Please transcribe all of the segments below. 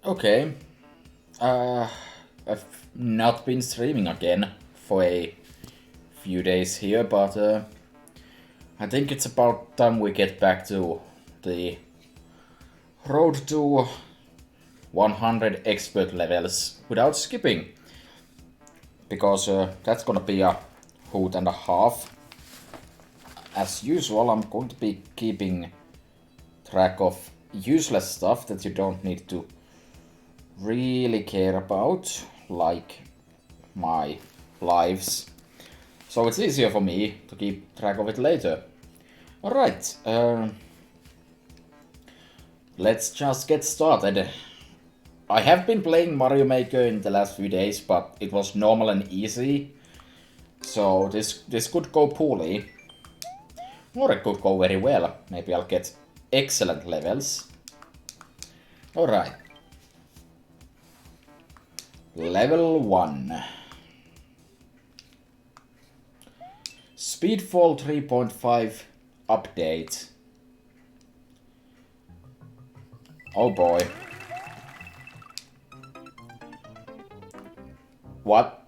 Okay. I've not been streaming again for a few days here, but I think it's about time we get back to the road to 100 expert levels without skipping. Because that's gonna be a hoot and a half. As usual, I'm going to be keeping track of useless stuff that you don't need to really care about, like my lives. So it's easier for me to keep track of it later. Alright, let's just get started. I have been playing Mario Maker in the last few days, but it was normal and easy. So this could go poorly. Or it could go very well. Maybe I'll get excellent levels. Alright. Level 1. SpeedFall 3.5 update. Oh boy. What?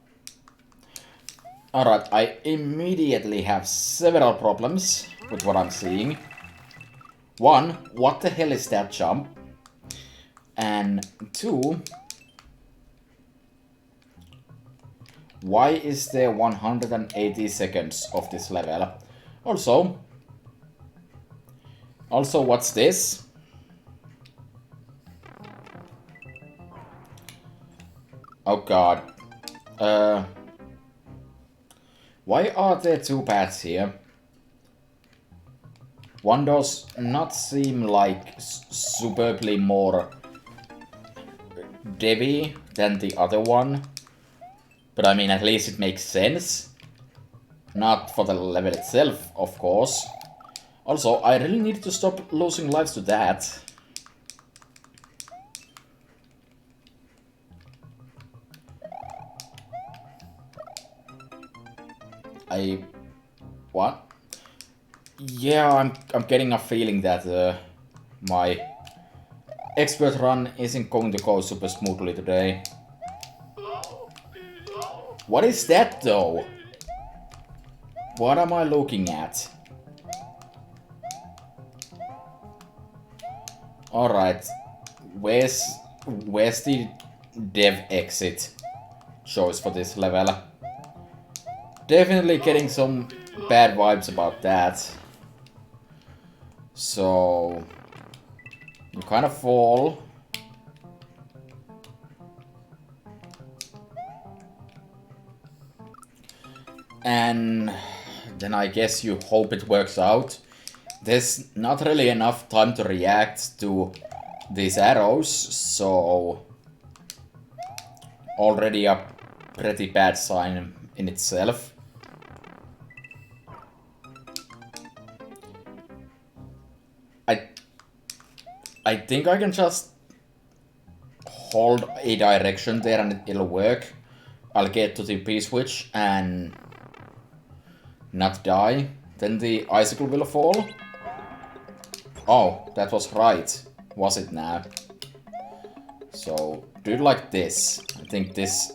Alright, I immediately have several problems with what I'm seeing. One, what the hell is that jump? And two, why is there 180 seconds of this level? Also, what's this? Oh god. Why are there two paths here? One does not seem like superbly more devy than the other one. But I mean, at least it makes sense. Not for the level itself, of course. Also, I really need to stop losing lives to that. What? Yeah, I'm getting a feeling that my expert run isn't going to go super smoothly today. What is that though? What am I looking at? Alright. Where's the dev exit choice for this level? Definitely getting some bad vibes about that. So you kind of fall. And then I guess you hope it works out. There's not really enough time to react to these arrows, so already a pretty bad sign in itself. I think I can just hold a direction there and it'll work. I'll get to the P-switch and not die. Then the icicle will fall. Oh, that was right. Was it now? So, do it like this. I think this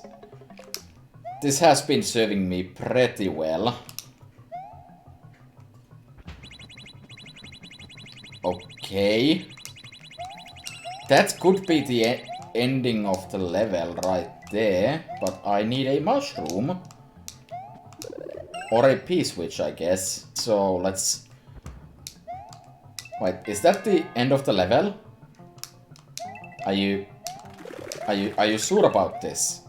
has been serving me pretty well. Okay. That could be the ending of the level right there, but I need a mushroom. Or a P-switch, I guess. So let's... Wait, is that the end of the level? Are you sure about this?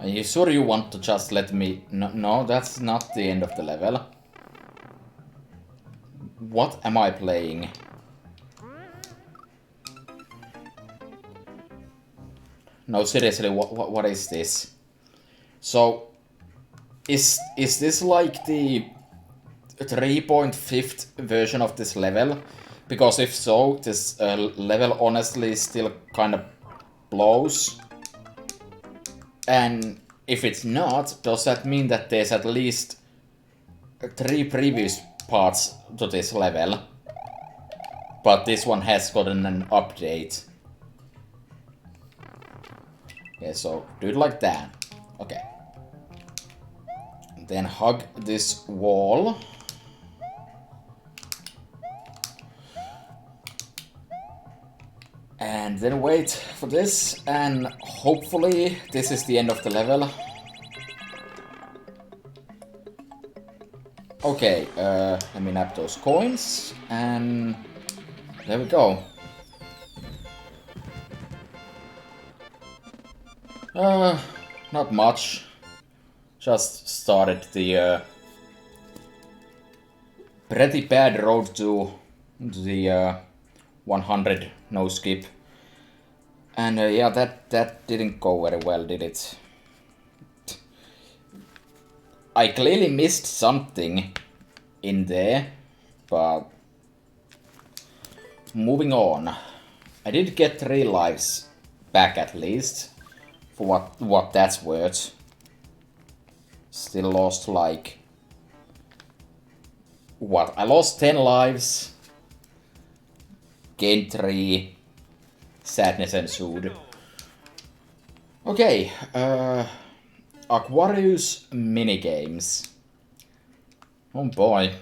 Are you sure you want to just let me... No, that's not the end of the level. What am I playing? No, seriously, what is this? So, is this like the 3.5th version of this level? Because if so, this level honestly still kind of blows. And if it's not, does that mean that there's at least 3 previous parts to this level? But this one has gotten an update. Okay, so do it like that. Okay. Then hug this wall. And then wait for this, and hopefully this is the end of the level. Okay, let me nab those coins, and there we go. Not much. Just started the pretty bad road to the 100 no skip. And yeah, that didn't go very well, did it? I clearly missed something in there, but moving on. I did get 3 lives back at least, for what that's worth. Still lost like... what? I lost 10 lives, gained 3, sadness ensued. Okay, Aquarius minigames. Oh boy.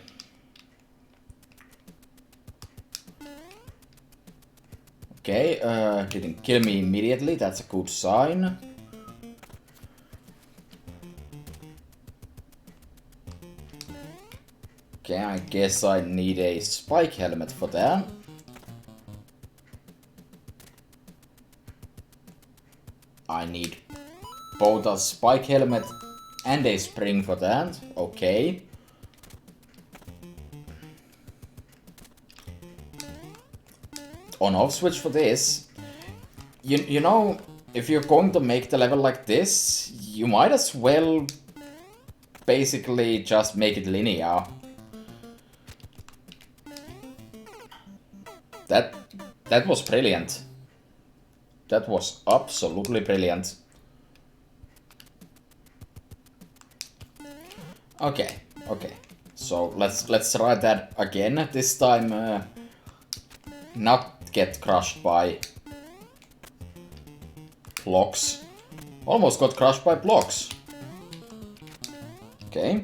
Okay, didn't kill me immediately, that's a good sign. Okay, I guess I need a spike helmet for that. I need both a spike helmet and a spring for that. Okay. On-off switch for this. You know, if you're going to make the level like this, you might as well basically just make it linear. That was brilliant. That was absolutely brilliant. Okay, okay. So let's try that again. This time not get crushed by blocks. Almost got crushed by blocks. Okay.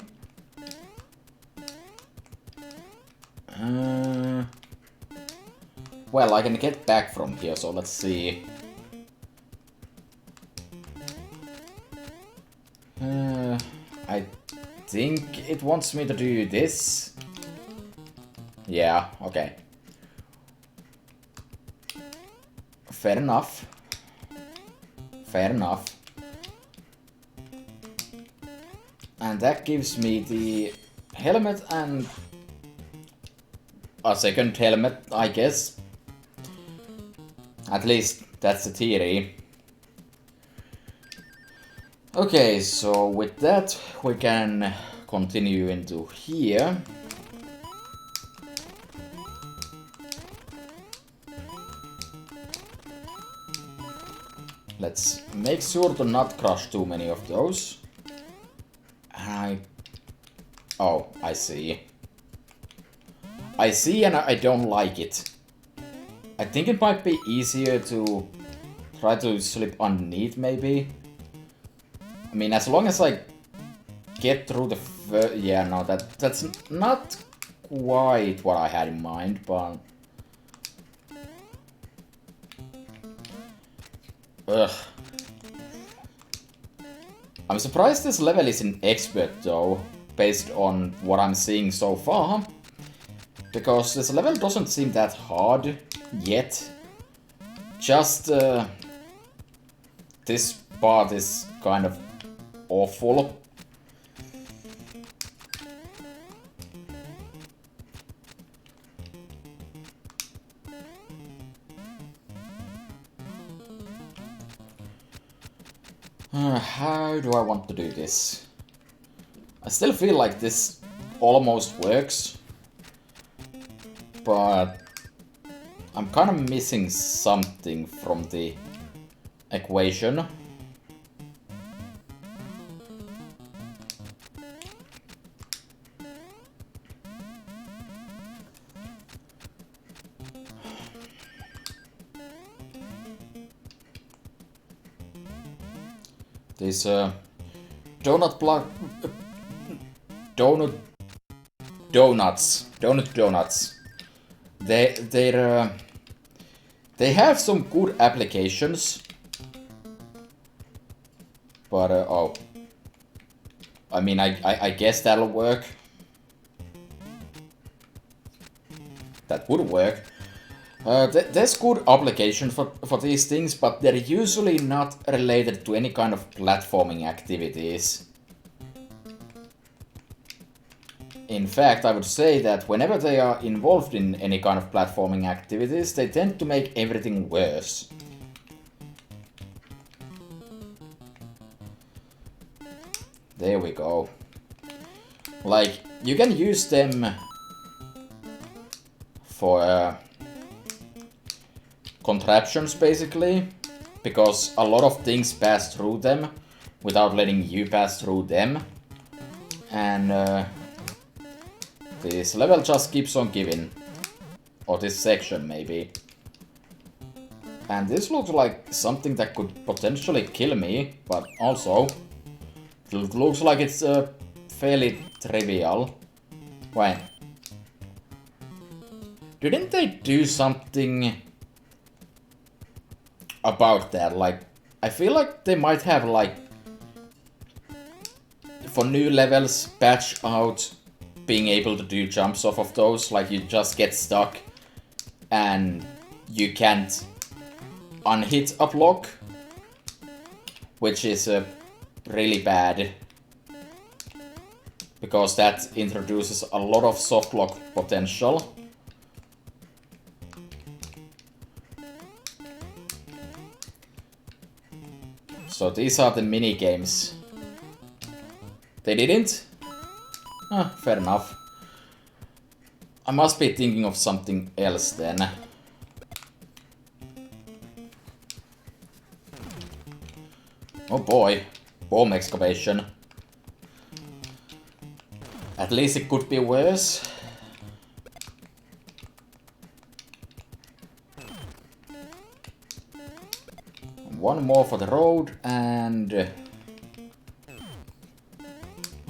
Well, I can get back from here, so let's see. I think it wants me to do this. Yeah, okay. Fair enough. Fair enough. And that gives me the helmet and a second helmet, I guess. At least that's the theory. Okay, so with that we can continue into here. Let's make sure to not crush too many of those. Oh, I see. I see, and I don't like it. I think it might be easier to try to slip underneath, maybe. I mean, as long as I get through the yeah, no, that's not quite what I had in mind, but... Ugh. I'm surprised this level isn't expert, though, based on what I'm seeing so far. Because this level doesn't seem that hard yet. Just this part is kind of awful. How do I want to do this? I still feel like this almost works, but I'm kind of missing something from the equation. These donut block... Donut donuts. They have some good applications, but oh, I mean, I guess that'll work. That would work. There's good application for these things, but they're usually not related to any kind of platforming activities. In fact, I would say that whenever they are involved in any kind of platforming activities, they tend to make everything worse. There we go. Like, you can use them for contraptions, basically, because a lot of things pass through them without letting you pass through them. And this level just keeps on giving. Or this section, maybe. And this looks like something that could potentially kill me, but also it looks like it's fairly trivial. Wait. Didn't they do something about that? Like, I feel like they might have, like, for new levels, patch out being able to do jumps off of those. Like, you just get stuck and you can't unhit a block, which is really bad, because that introduces a lot of soft lock potential. So these are the mini games. They didn't? Ah, fair enough. I must be thinking of something else then. Oh boy, bomb excavation. At least it could be worse. One more for the road, and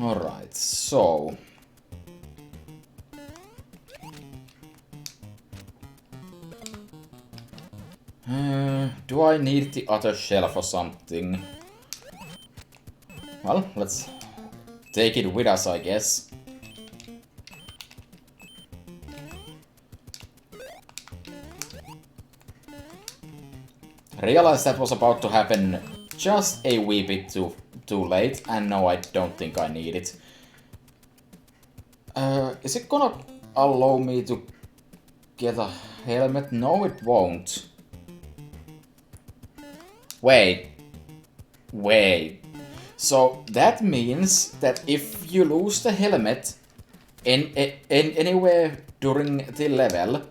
alright, so do I need the other shelf or something? Well, let's take it with us, I guess. Realized that was about to happen just a wee bit too late, and no, I don't think I need it. Is it gonna allow me to get a helmet? No, it won't. Wait. So that means that if you lose the helmet anywhere during the level,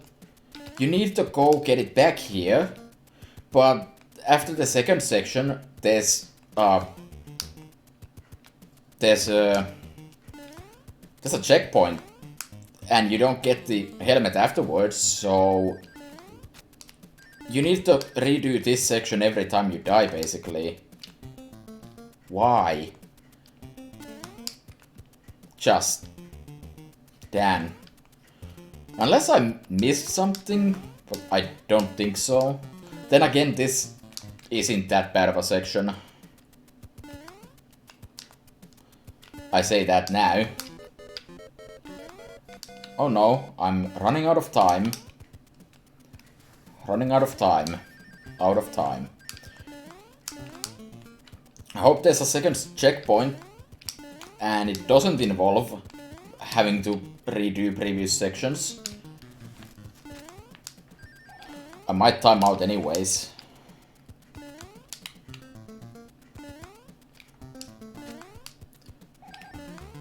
you need to go get it back here. But after the second section, there's a checkpoint, and you don't get the helmet afterwards, so you need to redo this section every time you die, basically. Why? Just damn. Unless I missed something, but I don't think so. Then again, this isn't that bad of a section. I say that now. Oh no, I'm running out of time. Running out of time. Out of time. I hope there's a second checkpoint and it doesn't involve having to redo previous sections. I might time out anyways.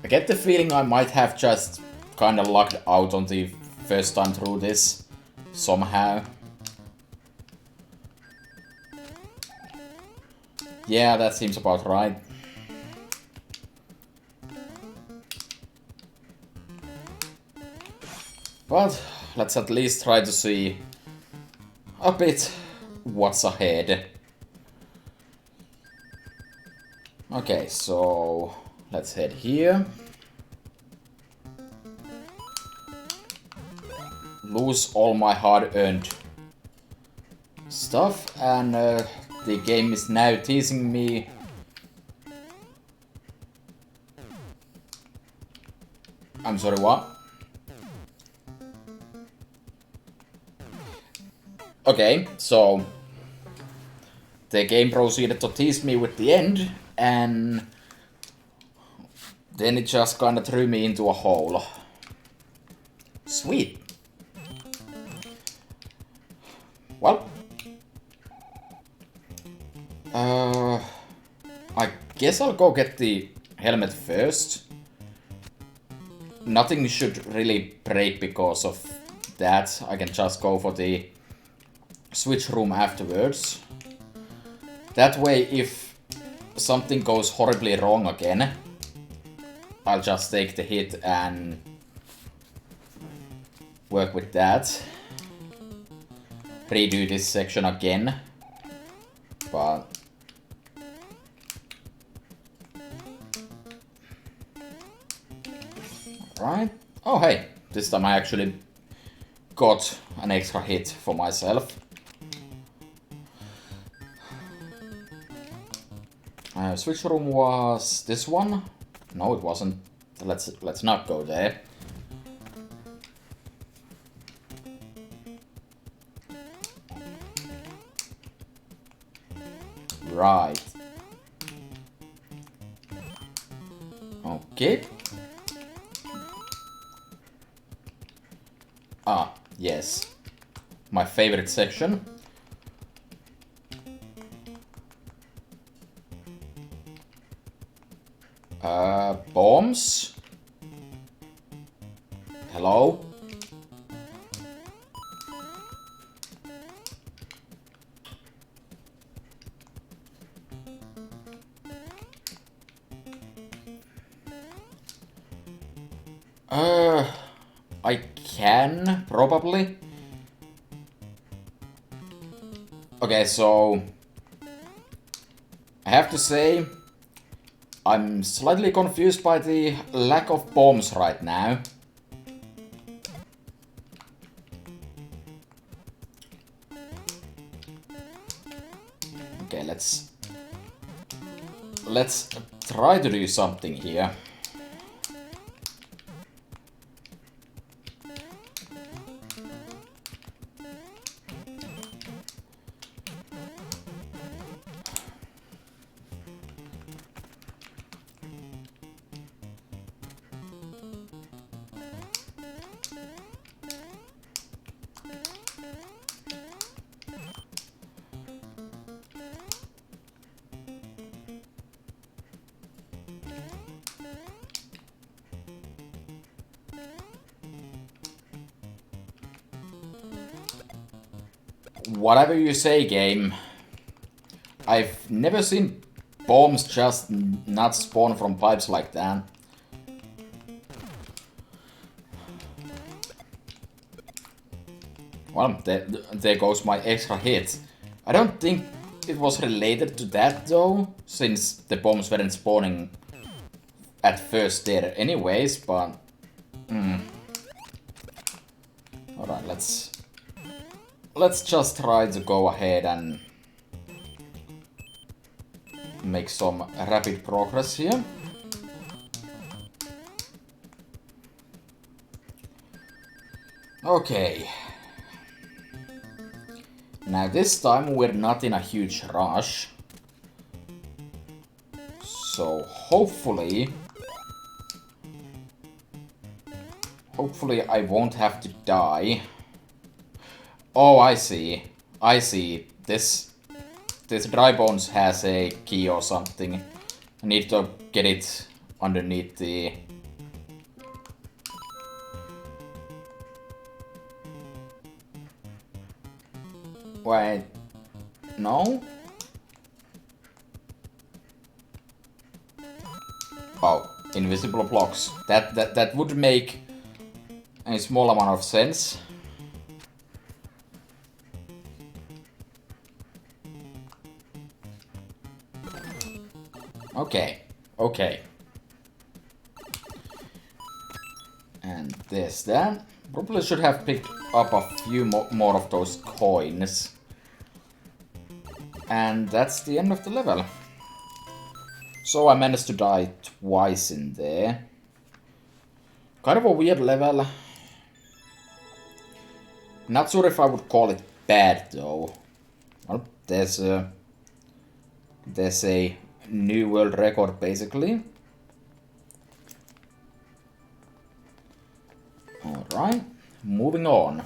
I get the feeling I might have just kinda lucked out on the first time through this somehow. Yeah, that seems about right. But let's at least try to see a bit what's ahead. Okay, so let's head here. Lose all my hard-earned stuff, and the game is now teasing me. I'm sorry, what? Okay, so the game proceeded to tease me with the end, and then it just kinda threw me into a hole. Sweet. Well, I guess I'll go get the helmet first. Nothing should really break because of that. I can just go for the switch room afterwards. That way, if something goes horribly wrong again, I'll just take the hit and work with that. Redo this section again, but right. Oh hey, this time I actually got an extra hit for myself. Switch room was this one? No, it wasn't. Let's not go there. Right. Okay. Ah, yes. My favorite section. Bombs. Hello? I can, probably. Okay, so I have to say, I'm slightly confused by the lack of bombs right now. Okay, let's try to do something here. Whatever you say, game. I've never seen bombs just not spawn from pipes like that. Well, there goes my extra hit. I don't think it was related to that though, since the bombs weren't spawning at first there anyways, but... Alright, let's just try to go ahead and make some rapid progress here. Okay. Now this time we're not in a huge rush. So hopefully I won't have to die. Oh, I see. This dry bones has a key or something. I need to get it underneath the... Wait, no? Oh, invisible blocks. That would make a small amount of sense. Okay, okay. And there's that. Probably should have picked up a few more of those coins. And that's the end of the level. So I managed to die twice in there. Kind of a weird level. Not sure if I would call it bad though. Well, there's a new world record basically. Alright, moving on.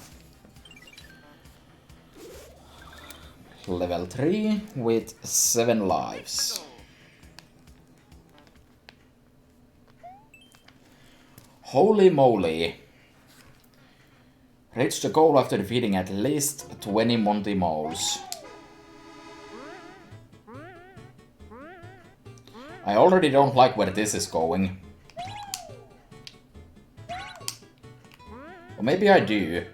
Level 3 with 7 lives. Holy moly. Reach the goal after defeating at least 20 Monty moles. I already don't like where this is going. Or maybe I do.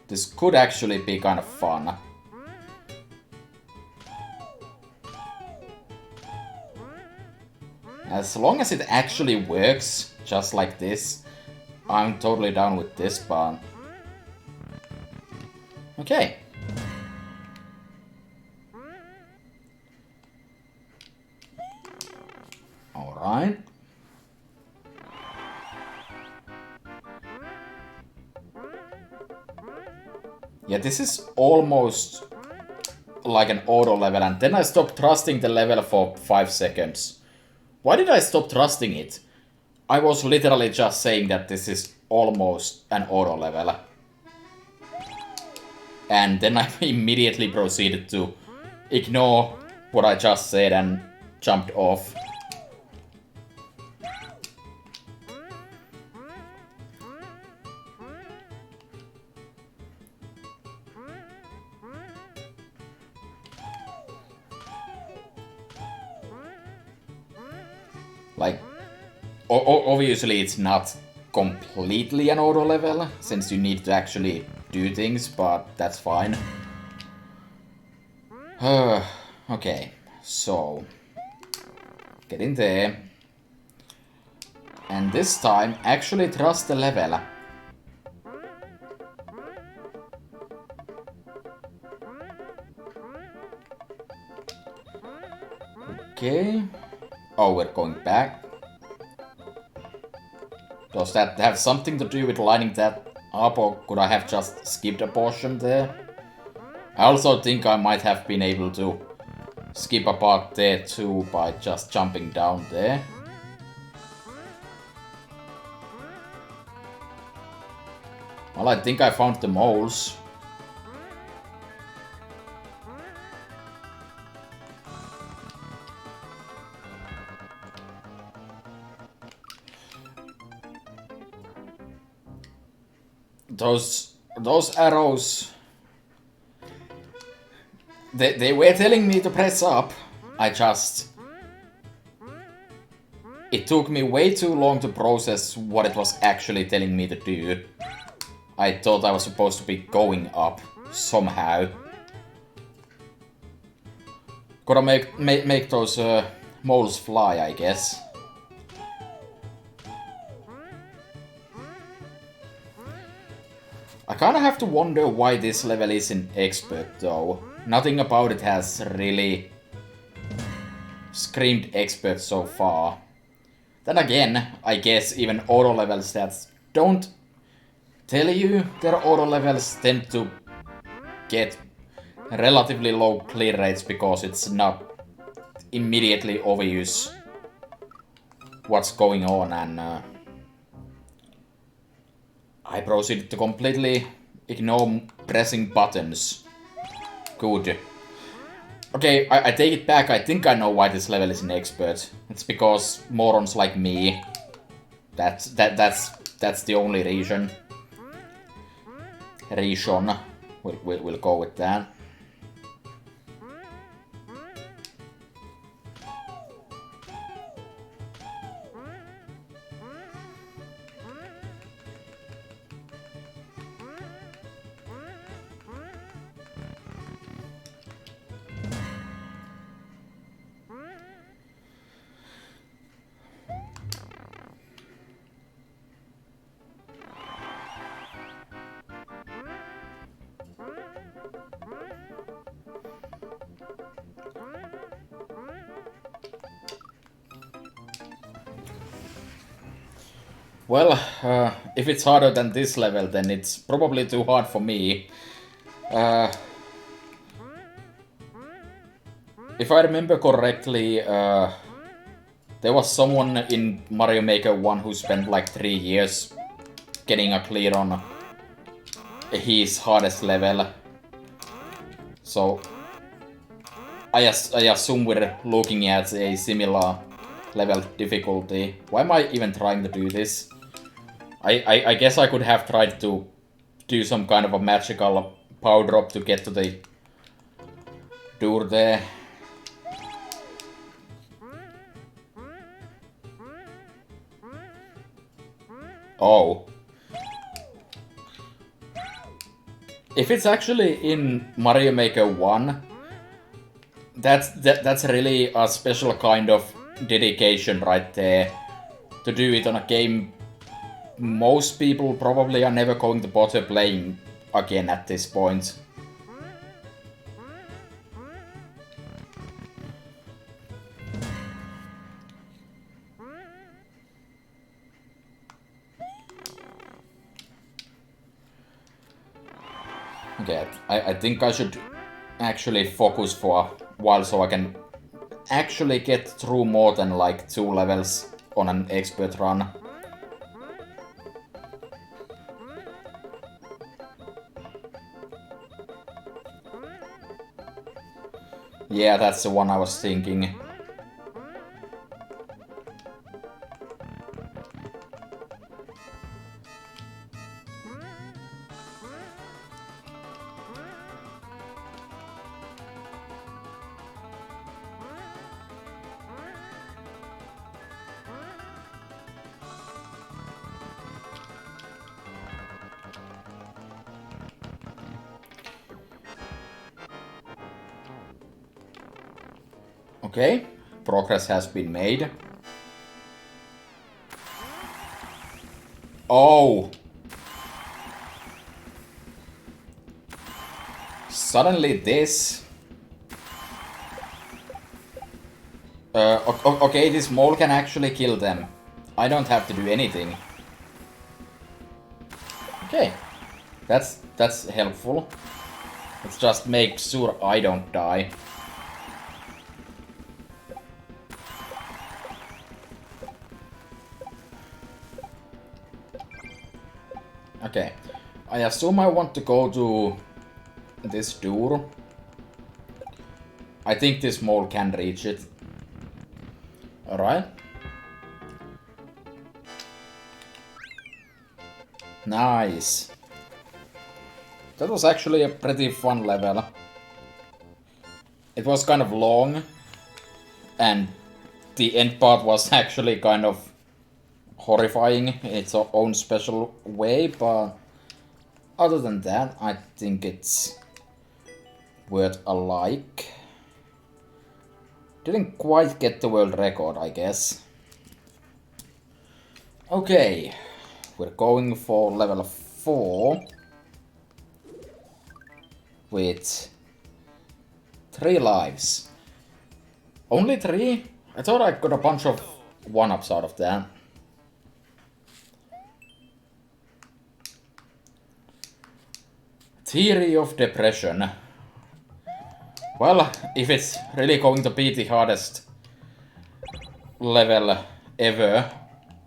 This could actually be kind of fun. As long as it actually works, just like this, I'm totally down with this part. Okay. Alright. Yeah, this is almost like an auto level, and then I stopped trusting the level for 5 seconds. Why did I stop trusting it? I was literally just saying that this is almost an auto level. And then I immediately proceeded to ignore what I just said and jumped off. Like, obviously it's not completely an auto level, since you need to actually do things, but that's fine. Okay, so get in there. And this time, actually trust the level. Okay. Oh, we're going back. Does that have something to do with lining that up, or could I have just skipped a portion there? I also think I might have been able to skip a part there too by just jumping down there. Well, I think I found the moles. Those arrows, they were telling me to press up. It took me way too long to process what it was actually telling me to do. I thought I was supposed to be going up somehow. Gotta make those moles fly, I guess. I kinda have to wonder why this level is in expert though. Nothing about it has really screamed expert so far. Then again, I guess even auto level stats don't tell you their auto levels tend to get relatively low clear rates because it's not immediately obvious what's going on, and I proceeded to completely ignore pressing buttons. Good. Okay, I take it back. I think I know why this level is an expert. It's because morons like me. That's the only reason. We'll go with that. Well, if it's harder than this level, then it's probably too hard for me. If I remember correctly, there was someone in Mario Maker 1 who spent like 3 years getting a clear on his hardest level. So I assume we're looking at a similar level difficulty. Why am I even trying to do this? I guess I could have tried to do some kind of a magical power drop to get to the door there. Oh. If it's actually in Mario Maker 1, that's really a special kind of dedication right there. To do it on a game most people probably are never going to bother playing again at this point. Okay, I think I should actually focus for a while so I can actually get through more than like 2 levels on an expert run. Yeah, that's the one I was thinking. Okay, progress has been made. Oh! Suddenly this... okay, this mole can actually kill them. I don't have to do anything. Okay, that's helpful. Let's just make sure I don't die. Okay, I assume I want to go to this door. I think this mole can reach it. Alright. Nice. That was actually a pretty fun level. It was kind of long, and the end part was actually kind of horrifying in its own special way, but other than that, I think it's worth a like. Didn't quite get the world record, I guess. Okay, we're going for level 4 with 3 lives. Only 3? I thought I got a bunch of 1-ups out of that. Theory of Depression. Well, if it's really going to be the hardest level ever,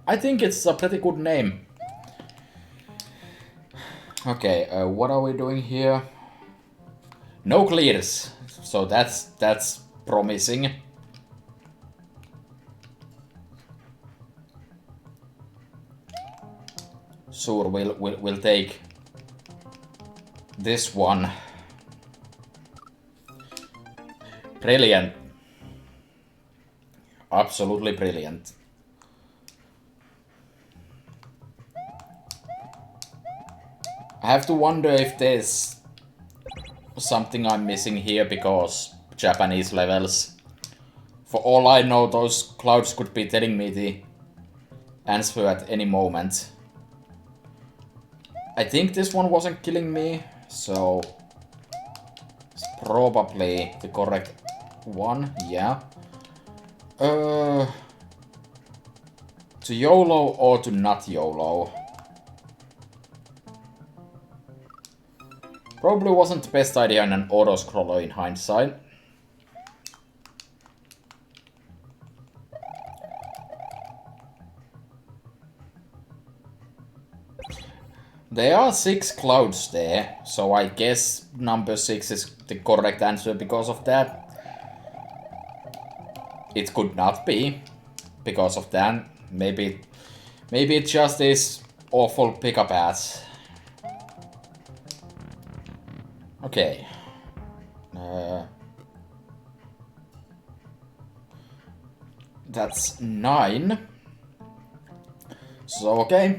I think it's a pretty good name. Okay, what are we doing here? No clears, so that's promising. Sure, we'll take this one. Brilliant. Absolutely brilliant. I have to wonder if there's something I'm missing here because Japanese levels. For all I know, those clouds could be telling me the answer at any moment. I think this one wasn't killing me, so it's probably the correct one, yeah. To To YOLO or to not YOLO? Probably wasn't the best idea in an auto-scroller in hindsight. There are 6 clouds there, so I guess number 6 is the correct answer because of that. It could not be because of that. Maybe it just is awful pickup ads. Okay. That's 9. So okay.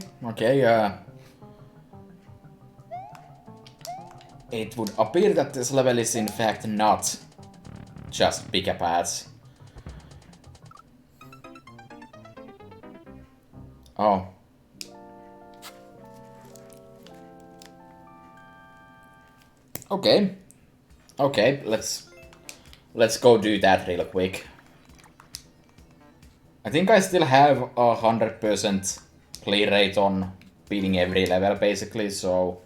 It would appear that this level is in fact not just pickup ads. Oh. Okay. Okay, let's go do that real quick. I think I still have 100% play rate on beating every level basically, so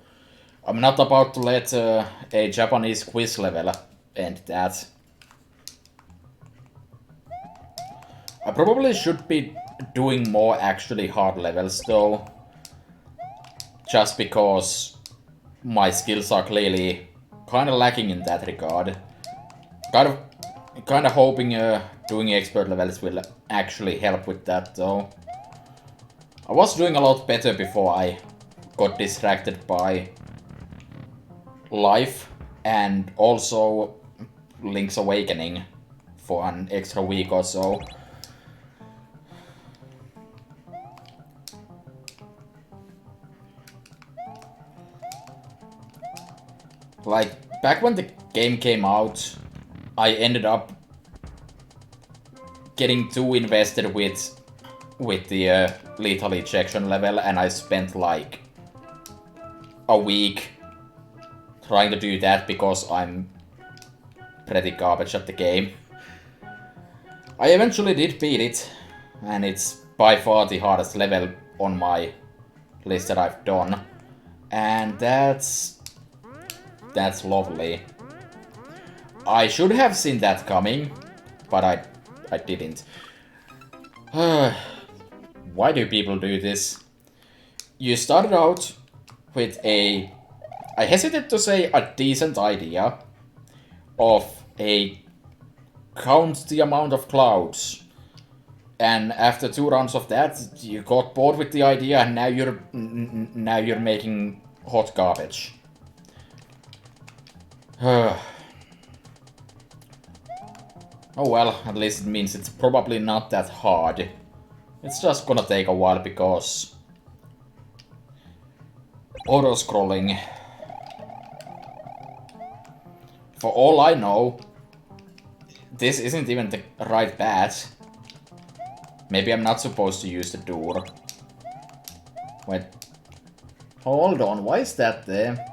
I'm not about to let a Japanese quiz level end that. I probably should be doing more actually hard levels though, just because my skills are clearly kind of lacking in that regard. Kind of hoping doing expert levels will actually help with that though. I was doing a lot better before I got distracted by life and also Link's Awakening for an extra week or so. Like, back when the game came out, I ended up getting too invested with the lethal ejection level, and I spent like a week trying to do that because I'm pretty garbage at the game. I eventually did beat it, and it's by far the hardest level on my list that I've done, and that's lovely. I should have seen that coming, but I didn't. Why do people do this? You started out with I hesitate to say a decent idea of count the amount of clouds. And after 2 rounds of that, you got bored with the idea, and now you're making hot garbage. Oh well, at least it means it's probably not that hard. It's just gonna take a while because auto-scrolling. For all I know, this isn't even the right path. Maybe I'm not supposed to use the door. Wait. Hold on, why is that there?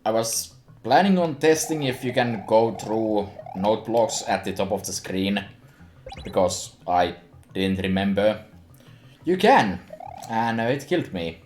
I was planning on testing if you can go through note blocks at the top of the screen, because I didn't remember. You can, and it killed me.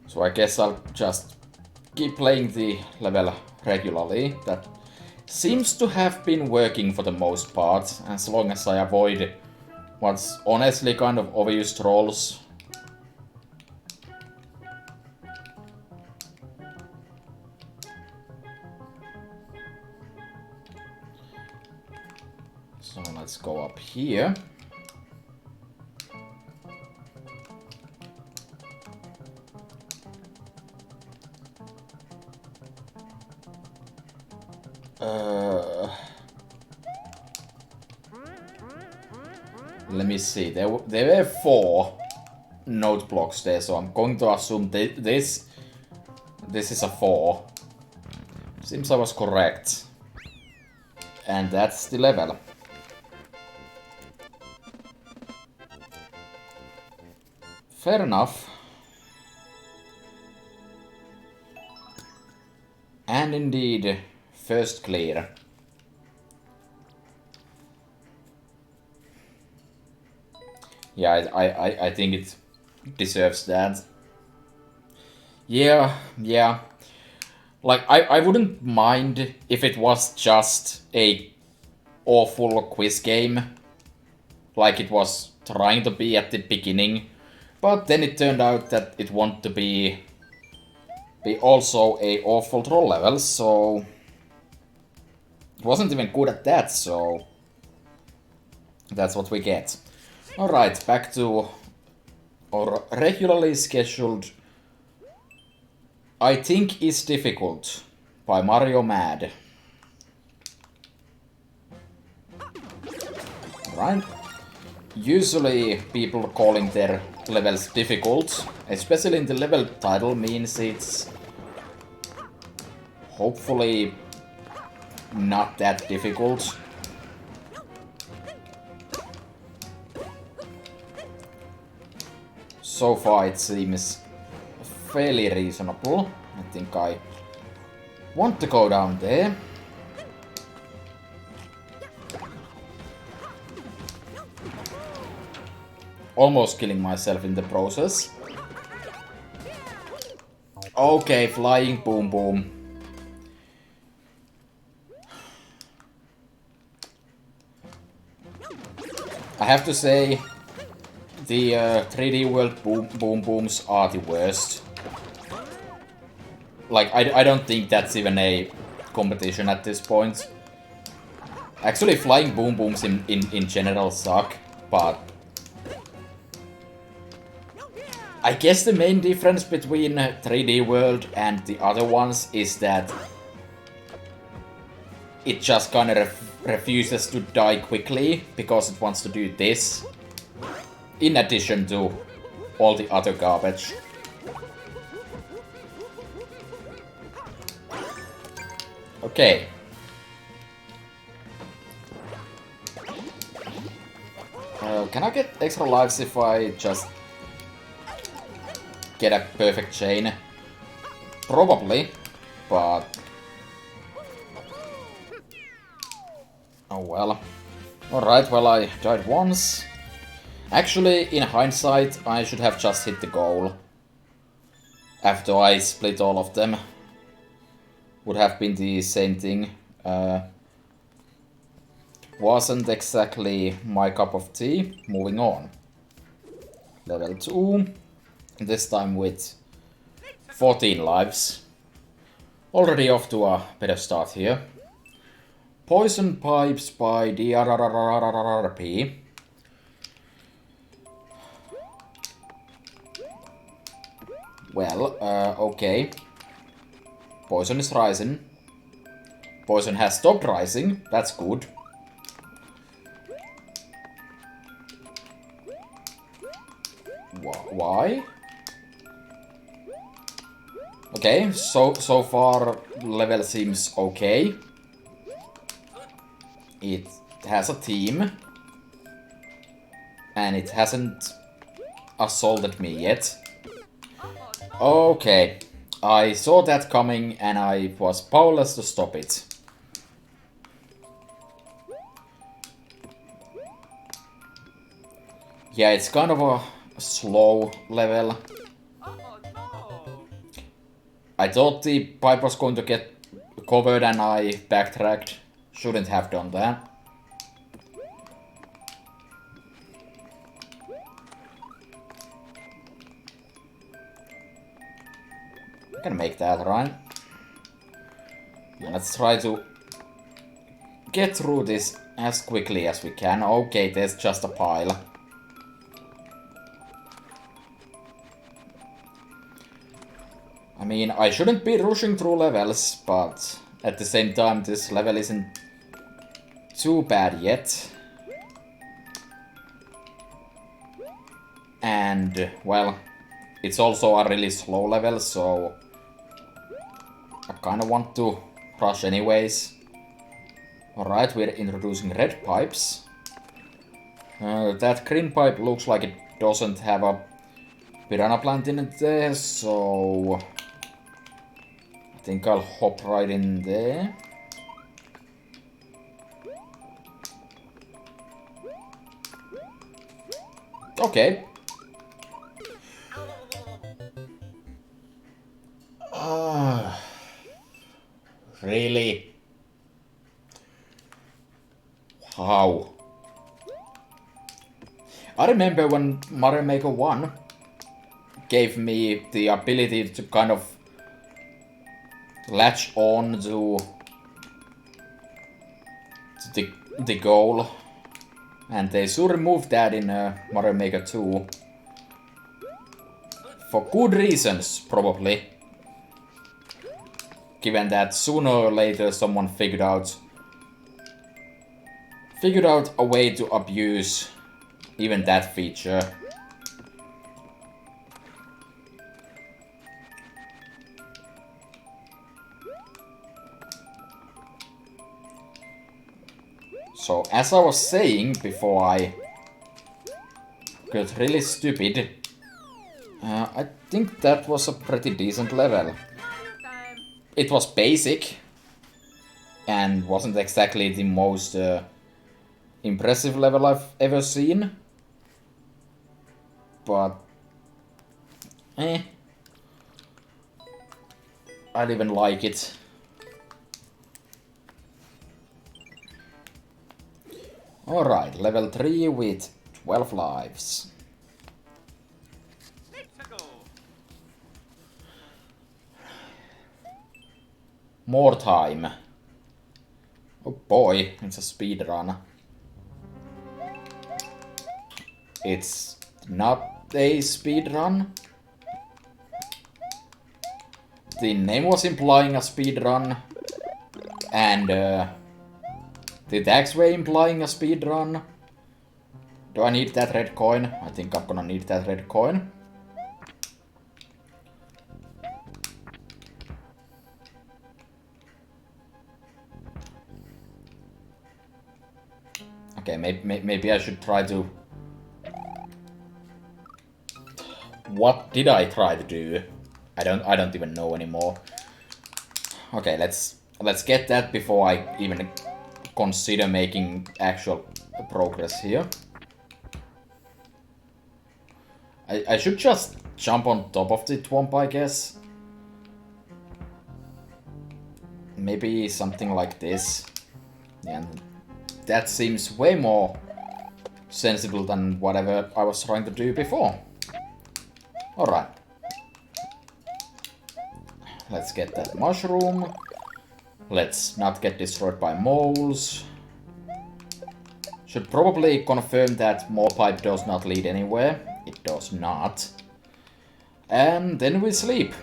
So I guess I'll just keep playing the level regularly. That seems to have been working for the most part, as long as I avoid what's honestly kind of obvious trolls. So let's go up here. Let me see. There were 4 note blocks there, so I'm going to assume this is a 4. Seems I was correct. And that's the level. Fair enough. And indeed, first clear. Yeah, I think it deserves that. Yeah. Like, I wouldn't mind if it was just a awful quiz game, like it was trying to be at the beginning, but then it turned out that it wanted to be also a awful troll level, so it wasn't even good at that, so that's what we get. Alright, back to our regularly scheduled I Think Is Difficult by Mario Mad. Right. Usually people calling their levels difficult, especially in the level title, means it's hopefully not that difficult. So far it seems fairly reasonable. I think I want to go down there. Almost killing myself in the process. Okay, flying boom boom. I have to say, the 3D World boom booms are the worst. Like, I don't think that's even a competition at this point. Actually, flying boom booms in general suck, but I guess the main difference between 3D World and the other ones is that it just kind of refuses to die quickly because it wants to do this, in addition to all the other garbage. Okay. Can I get extra lives if I just get a perfect chain? Probably, but oh well. Alright, well, I died once. Actually, in hindsight, I should have just hit the goal after I split all of them. Would have been the same thing. Wasn't exactly my cup of tea. Moving on. Level 2. This time with 14 lives. Already off to a better start here. Poison Pipes by DRRRRP. Well, okay. Poison is rising. Poison has stopped rising. That's good. Why? Okay, so far level seems okay. It has a team. And it hasn't assaulted me yet. Okay. I saw that coming and I was powerless to stop it. Yeah, it's kind of a slow level. I thought the pipe was going to get covered and I backtracked. Shouldn't have done that. I can make that, right? Let's try to get through this as quickly as we can. Okay, there's just a pile. I mean, I shouldn't be rushing through levels, but at the same time, this level isn't too bad yet. And, well, it's also a really slow level, so I kinda want to rush anyways. Alright, we're introducing red pipes. That green pipe looks like it doesn't have a piranha plant in it there, so I think I'll hop right in there. Okay. Really? How? I remember when Mario Maker 1 gave me the ability to kind of latch on to the goal, and they should remove that in Mario Maker 2. For good reasons, probably. Given that sooner or later someone figured out a way to abuse even that feature. So, as I was saying before I got really stupid, I think that was a pretty decent level. It was basic and wasn't exactly the most impressive level I've ever seen, but I even like it. Alright, level 3 with 12 lives. MoreTime. Oh boy, it's a speedrun. It's not a speedrun. The name was implying a speedrun, and the tags were implying a speedrun. Do I need that red coin? I think I'm gonna need that red coin. Okay, maybe I should try to... What did I try to do? I don't even know anymore. Okay, let's get that before I even consider making actual progress here. I should just jump on top of the Thwomp, I guess. Maybe something like this. Yeah, that seems way more sensible than whatever I was trying to do before. Alright. Let's get that mushroom. Let's not get destroyed by moles. Should probably confirm that pipe does not lead anywhere. It does not. And then we sleep.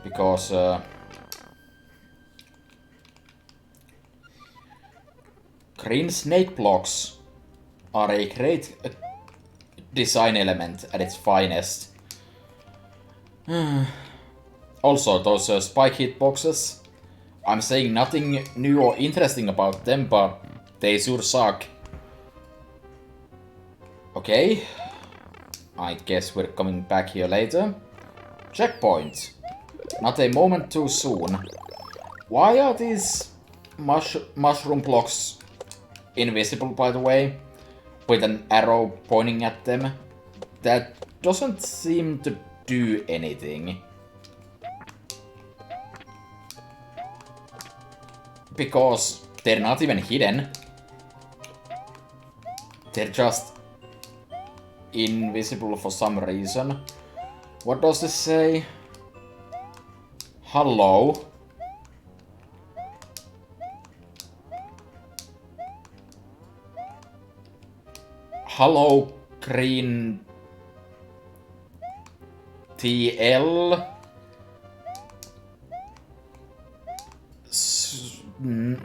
Because green snake blocks are a great design element at its finest. Also, those spike hitboxes. I'm saying nothing new or interesting about them, but they sure suck. Okay. I guess we're coming back here later. Checkpoint. Not a moment too soon. Why are these mushroom blocks invisible, by the way? With an arrow pointing at them? That doesn't seem to do anything. Because they're not even hidden. They're just invisible for some reason. What does this say? Hello? Hello, green TL?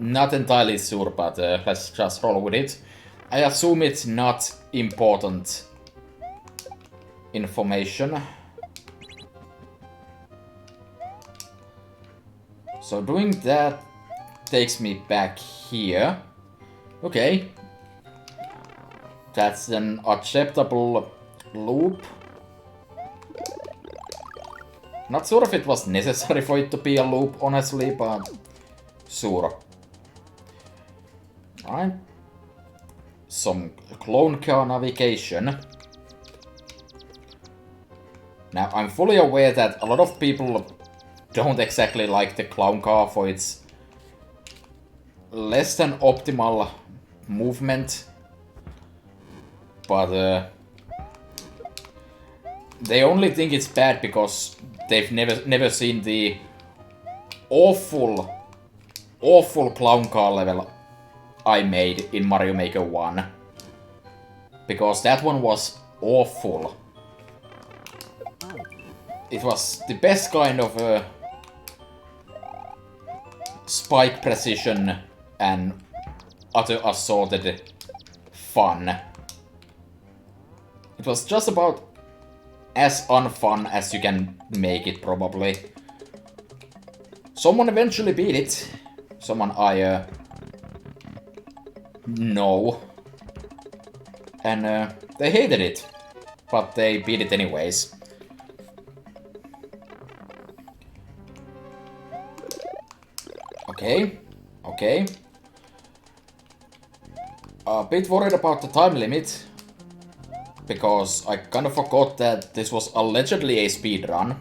Not entirely sure, but let's just roll with it. I assume it's not important information. So doing that takes me back here. Okay. That's an acceptable loop. Not sure if it was necessary for it to be a loop, honestly, but sure. Alright. Some clone car navigation. Now, I'm fully aware that a lot of people don't exactly like the clown car for its less than optimal movement. But they only think it's bad because they've never seen the awful clown car level I made in Mario Maker 1. Because that one was awful. It was the best kind of spike precision and other assorted fun. It was just about as unfun as you can make it, probably. Someone eventually beat it. Someone I know. And they hated it. But they beat it anyways. Okay. Okay. A bit worried about the time limit. Because I kind of forgot that this was allegedly a speedrun.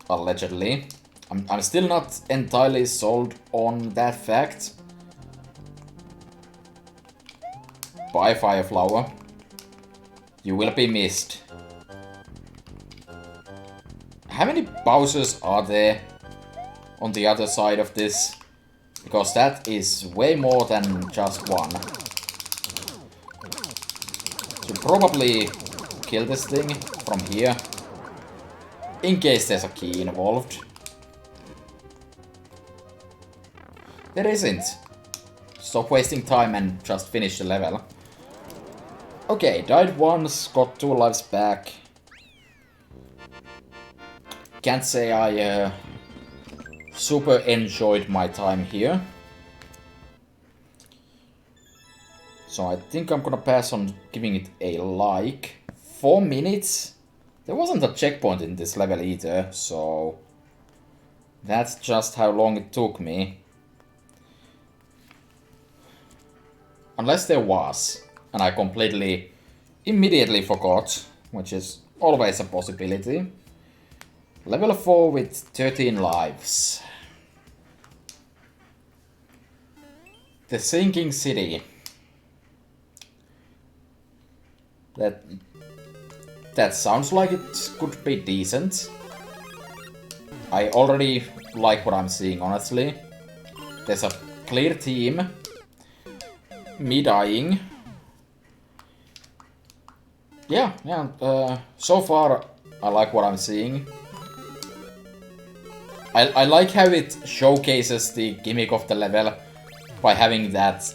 Allegedly. I'm still not entirely sold on that fact. Bye, Fireflower. You will be missed. How many Bowsers are there on the other side of this? Because that is way more than just one. Should probably kill this thing from here. In case there's a key involved. There isn't. Stop wasting time and just finish the level. Okay, died once, got 2 lives back. Can't say I super enjoyed my time here. So I think I'm gonna pass on giving it a like. 4 minutes? There wasn't a checkpoint in this level either, so that's just how long it took me. Unless there was, and I completely, immediately forgot, which is always a possibility. Level 4 with 13 lives. The Sinking City. That sounds like it could be decent. I already like what I'm seeing, honestly. There's a clear theme. Me dying. Yeah, so far I like what I'm seeing. I like how it showcases the gimmick of the level by having that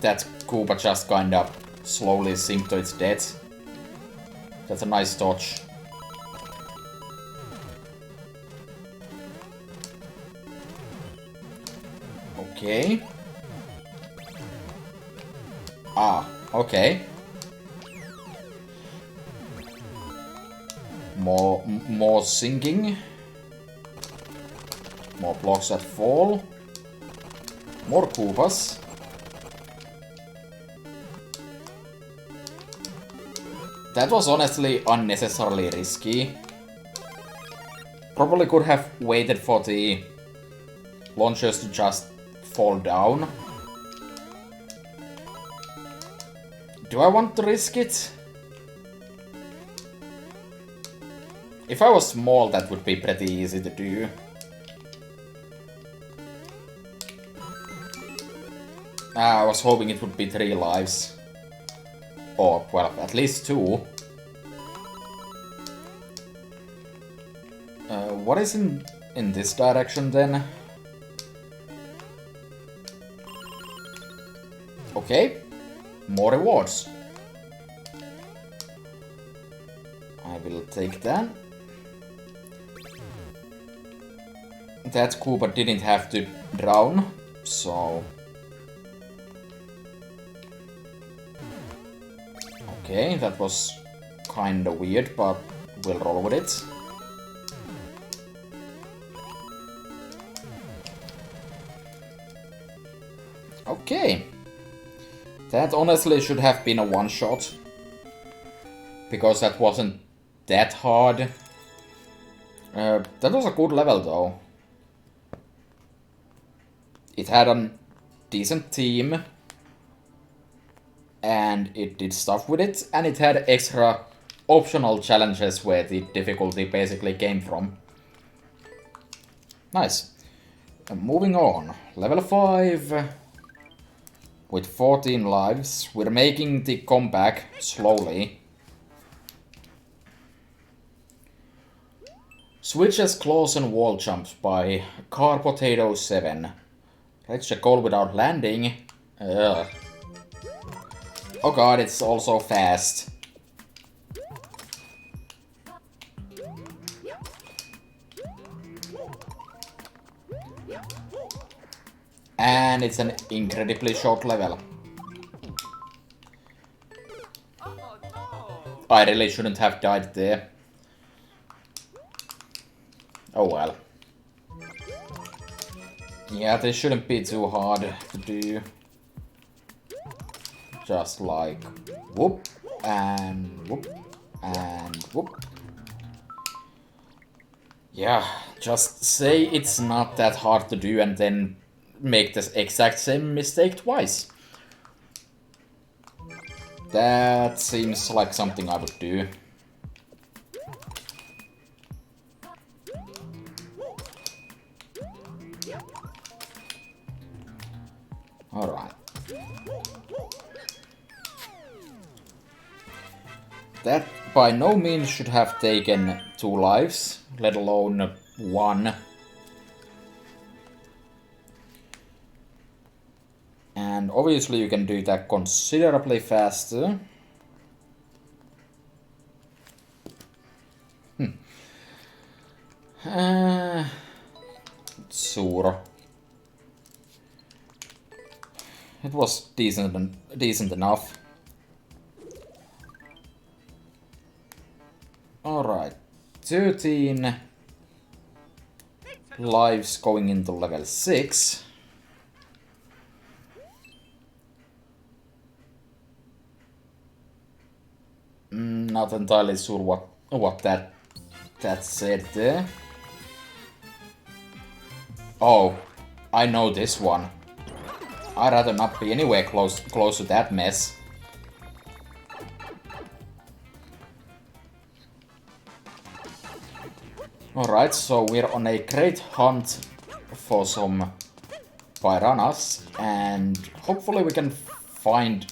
Koopa just kind of slowly sink to its death. That's a nice touch. Okay. Ah, okay. More sinking. More blocks that fall. More Koopas. That was honestly unnecessarily risky. Probably could have waited for the launchers to just fall down. Do I want to risk it? If I was small, that would be pretty easy to do. I was hoping it would be 3 lives. Or, well, at least 2. What is in in this direction then. Okay, more rewards. I will take that. That Koopa didn't have to drown, so... Okay, that was kinda weird, but we'll roll with it. Okay. That honestly should have been a one-shot. Because that wasn't that hard. That was a good level though. It had a decent team. And it did stuff with it. And it had extra optional challenges where the difficulty basically came from. Nice. Moving on. Level 5. With 14 lives. We're making the comeback slowly. Switches, claws and wall jumps by Car Potato 7. Reach a goal without landing. Ugh. Oh god, it's also fast. And it's an incredibly short level. I really shouldn't have died there. Oh well. Yeah, this shouldn't be too hard to do. Just like whoop and whoop and whoop. Yeah, just say it's not that hard to do and then make the exact same mistake twice. That seems like something I would do. Alright. That by no means should have taken 2 lives, let alone 1. And obviously you can do that considerably faster. Sure. It was decent enough. Alright. 13 lives going into level 6. Not entirely sure what that said there. Oh, I know this one. I'd rather not be anywhere close to that mess. Alright, so we're on a great hunt for some piranhas, and hopefully we can find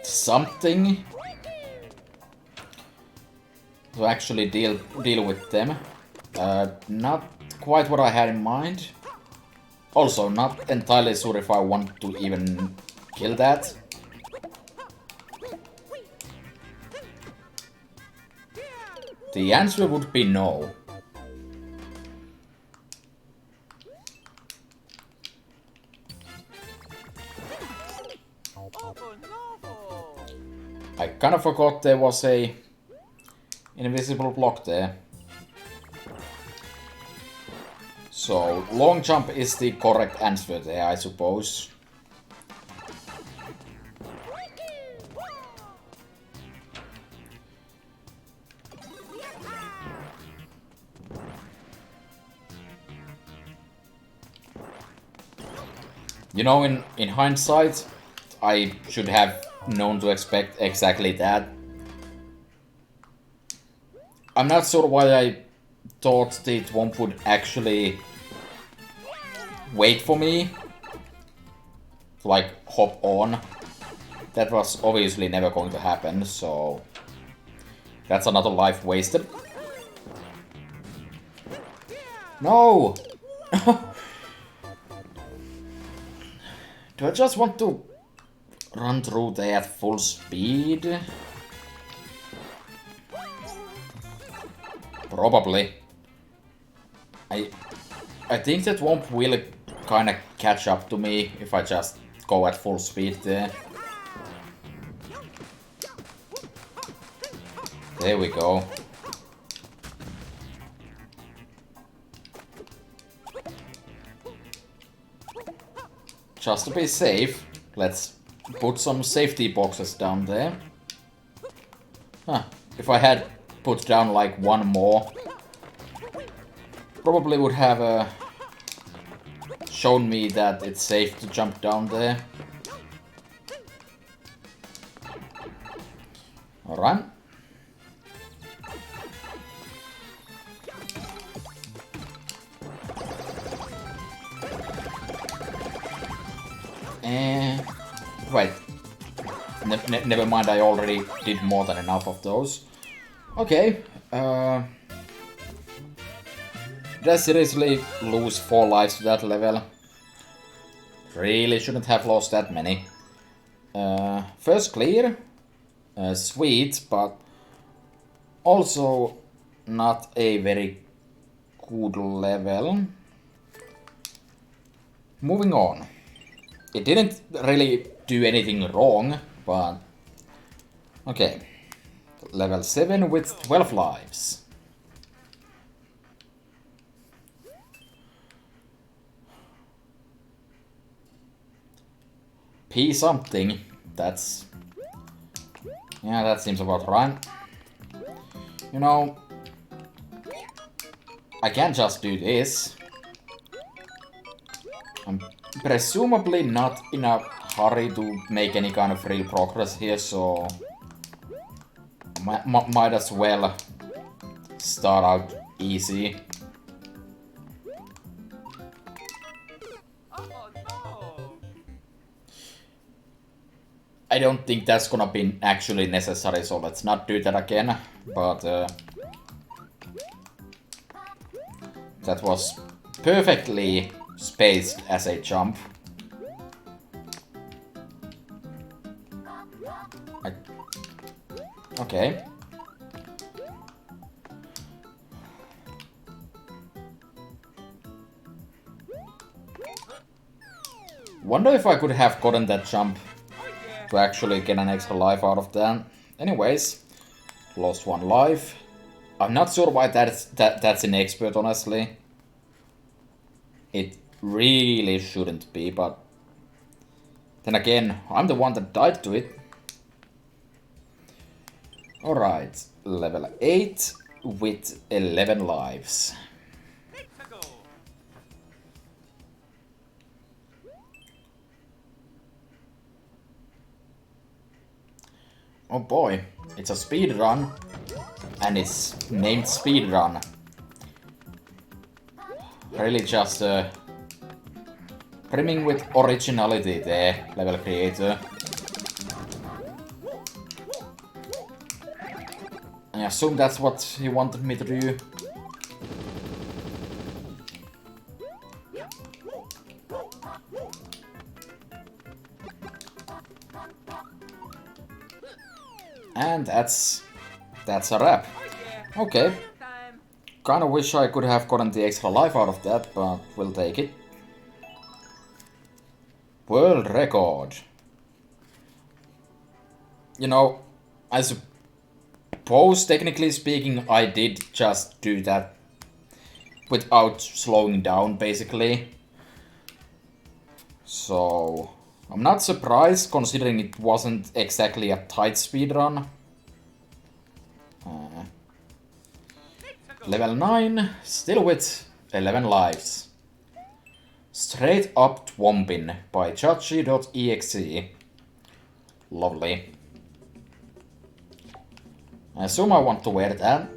something to actually deal with them. Not quite what I had in mind. Also, not entirely sure if I want to even kill that. The answer would be no. I kind of forgot there was a invisible block there. So, long jump is the correct answer there, I suppose. You know, in hindsight, I should have known to expect exactly that. I'm not sure why I thought the Thwomp would actually wait for me to, like, hop on. That was obviously never going to happen, so that's another life wasted. No! Do I just want to run through there at full speed? Probably. I think that won't really kinda catch up to me if I just go at full speed there. There we go. Just to be safe, let's put some safety boxes down there. Huh. If I had put down like one more, probably would have shown me that it's safe to jump down there. Alright. Wait. Never mind, I already did more than enough of those. Okay. Did I seriously lose 4 lives to that level? Really shouldn't have lost that many. First clear. Sweet, but also not a very good level. Moving on. It didn't really do anything wrong, but... Okay. Level 7 with 12 lives. P something. That's... Yeah, that seems about right. You know... I can't just do this. I'm presumably not in a hurry to make any kind of real progress here, so... Might as well start out easy. I don't think that's gonna be actually necessary, so let's not do that again, but that was perfectly spaced as a jump. Okay. Wonder if I could have gotten that jump to actually get an extra life out of that. Anyways, lost 1 life. I'm not sure why that's an expert, honestly. It really shouldn't be, but then again, I'm the one that died to it. Alright, level 8 with 11 lives. Oh boy, it's a speed run, and it's named speed run. Really just brimming with originality there, level creator. I assume that's what he wanted me to do. And that's a wrap. Okay. Kinda wish I could have gotten the extra life out of that, but we'll take it. World record. You know, I suppose, technically speaking, I did just do that without slowing down, basically. So, I'm not surprised, considering it wasn't exactly a tight speedrun. Level 9, still with 11 lives. Straight Up Thwompin by Chacal.exe. Lovely. I assume I want to wear that.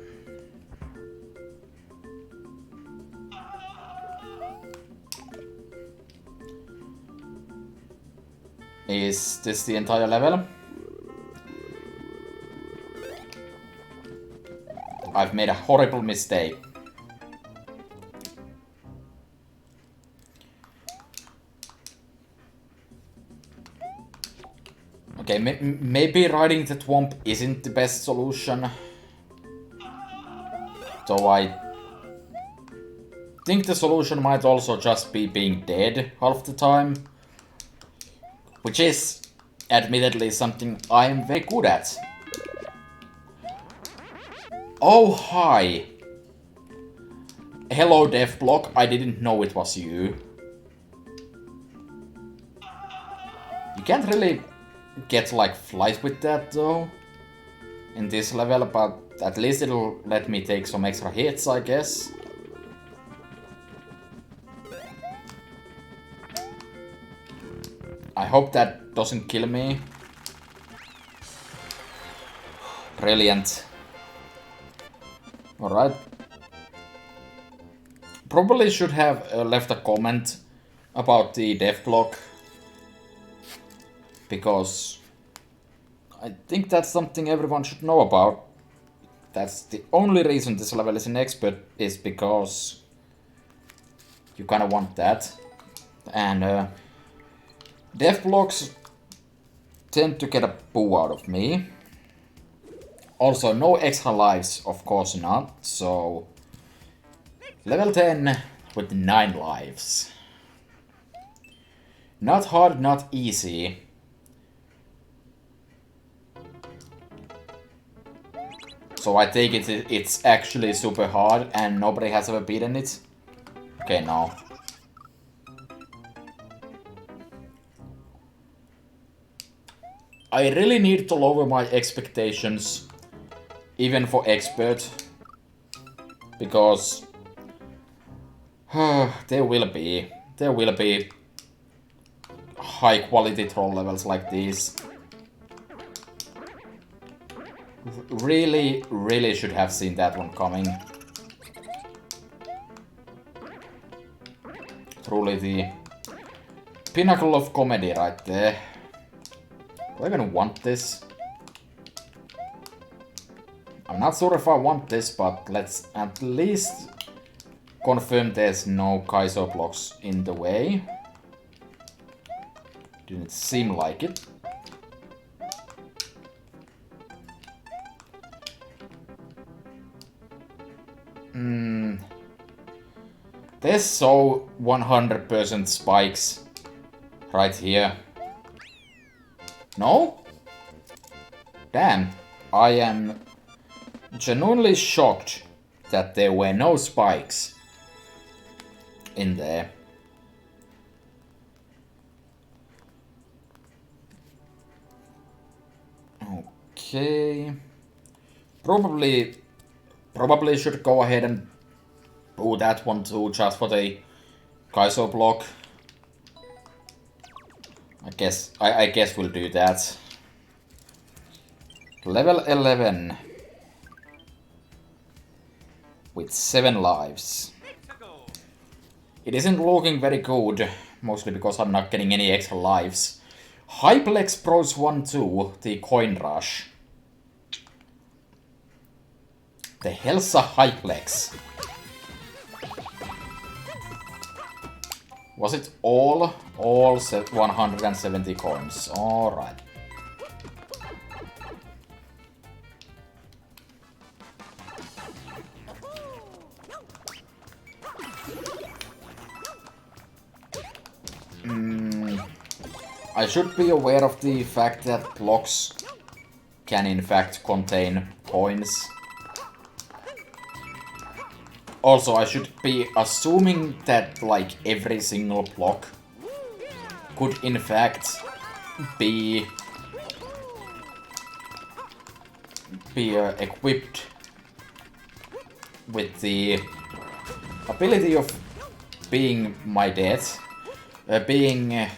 Is this the entire level? I've made a horrible mistake. Okay, maybe riding the Thwomp isn't the best solution. Though I think the solution might also just be being dead half the time. Which is, admittedly, something I'm very good at. Oh, hi! Hello, Devblock. I didn't know it was you. You can't really get, like, flight with that, though, in this level, but at least it'll let me take some extra hits, I guess. I hope that doesn't kill me. Brilliant. Alright. Probably should have left a comment about the death block. Because I think that's something everyone should know about. That's the only reason this level is an expert, is because you kinda want that. And death blocks tend to get a poo out of me. Also, no extra lives, of course not, so level 10 with 9 lives. Not hard, not easy. So I take it it's actually super hard and nobody has ever beaten it? Okay, no. I really need to lower my expectations, even for expert, because there will be high quality troll levels like these. Really should have seen that one coming. Truly the pinnacle of comedy right there. Do I even want this? I'm not sure if I want this, but let's at least confirm there's no Kaizo blocks in the way. Didn't seem like it. There's so 100% spikes right here. No? Damn, I am genuinely shocked that there were no spikes in there. Okay. Probably should go ahead and do that one too, just for the Kaizo block. I guess we'll do that. Level 11 with 7 lives. It isn't looking very good, mostly because I'm not getting any extra lives. HYPLEX Pros 1-2, the coin rush. The hell's a HYPLEX? Was it all 170 coins? Alright. I should be aware of the fact that blocks can in fact contain coins. Also, I should be assuming that, like, every single block could in fact be equipped with the ability of being my death, being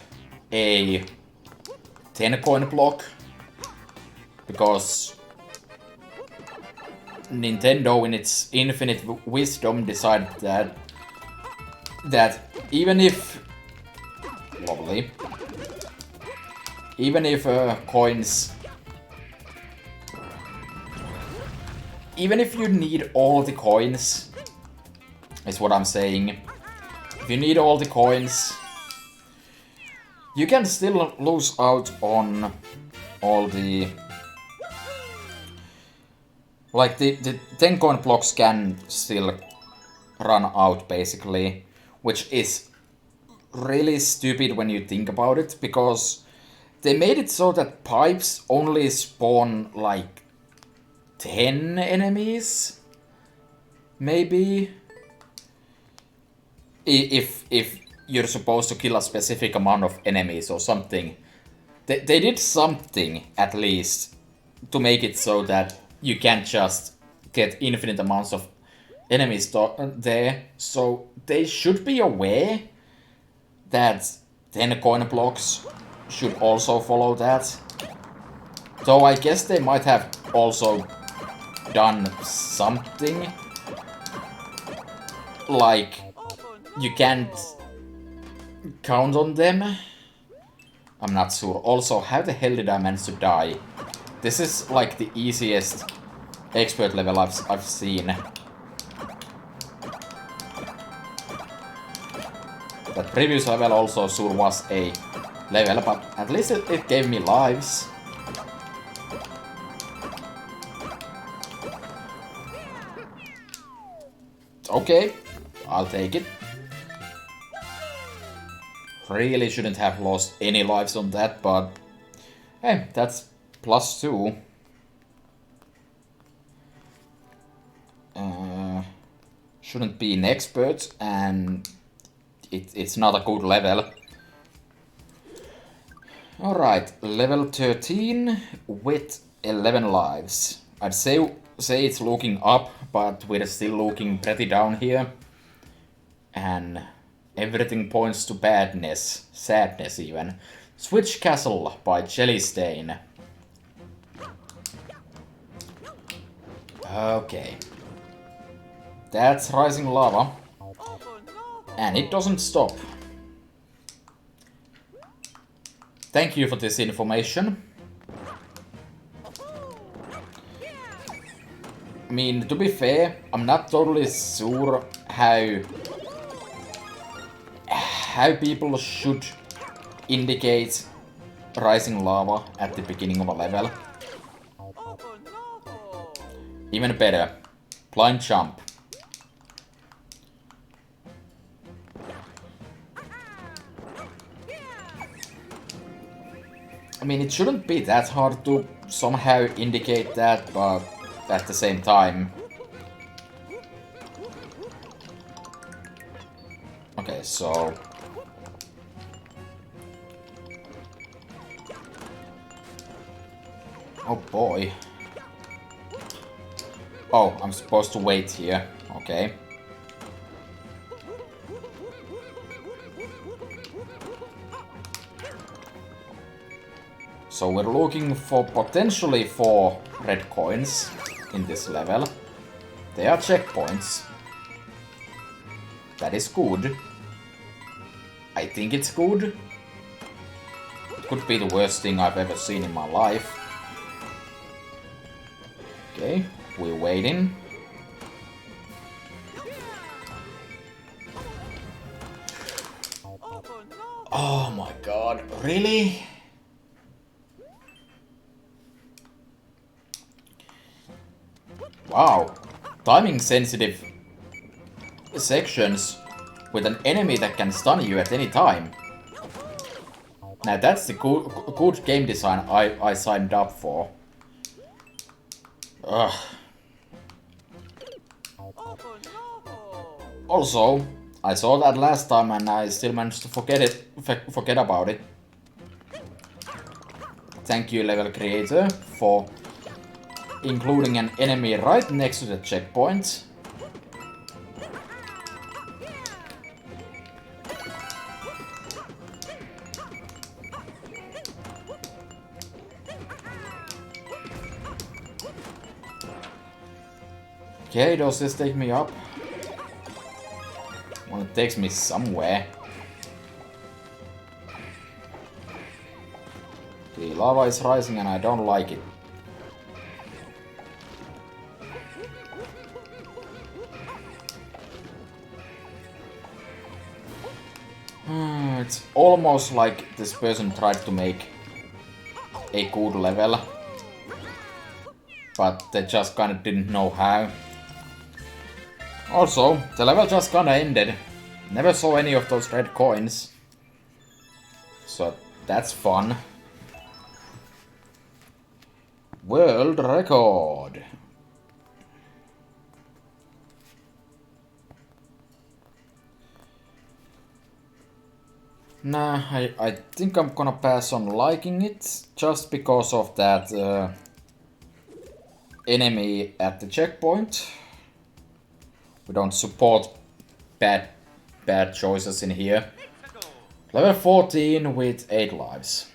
a 10 coin block, because Nintendo in its infinite wisdom decided that even if coins, even if you need all the coins, is what I'm saying. If you need all the coins, you can still lose out on all the... Like, the 10 coin blocks can still run out, basically. Which is really stupid when you think about it, because they made it so that pipes only spawn, like, 10 enemies? Maybe? If you're supposed to kill a specific amount of enemies or something. They did something, at least, to make it so that you can't just get infinite amounts of enemies there. So they should be aware that 10 coin blocks should also follow that. Though I guess they might have also done something. Like, you can't count on them. I'm not sure. Also, how the hell did I manage to die? This is like the easiest expert level I've seen. That previous level also sure was a level, but at least it gave me lives. Okay, I'll take it. Really shouldn't have lost any lives on that, but hey, that's +2. Shouldn't be an expert, and it's not a good level. Alright, level 13 with 11 lives. I'd say it's looking up, but we're still looking pretty down here. And everything points to badness, sadness even. Switch Castle by Jellystain. Okay. That's rising lava. And it doesn't stop. Thank you for this information. I mean, to be fair, I'm not totally sure how people should indicate rising lava at the beginning of a level. Even better, blind jump. I mean, it shouldn't be that hard to somehow indicate that, but at the same time. Okay, so... Oh boy. Oh, I'm supposed to wait here. Okay. So we're looking for potentially 4 red coins in this level. They are checkpoints. That is good. I think it's good. It could be the worst thing I've ever seen in my life. Okay, we're waiting. Oh my god, really? Wow, timing sensitive sections with an enemy that can stun you at any time. Now that's the good game design I signed up for. Ugh. Also, I saw that last time and I still managed to forget about it. Thank you, level creator, for including an enemy right next to the checkpoint. Okay, does this take me up? Well, it takes me somewhere. The lava is rising and I don't like it. It's almost like this person tried to make a good level. But they just kinda didn't know how. Also, the level just kinda ended. Never saw any of those red coins. So that's fun. World record. Nah, I think I'm gonna pass on liking it, just because of that enemy at the checkpoint. We don't support bad choices in here. Level 14 with 8 lives.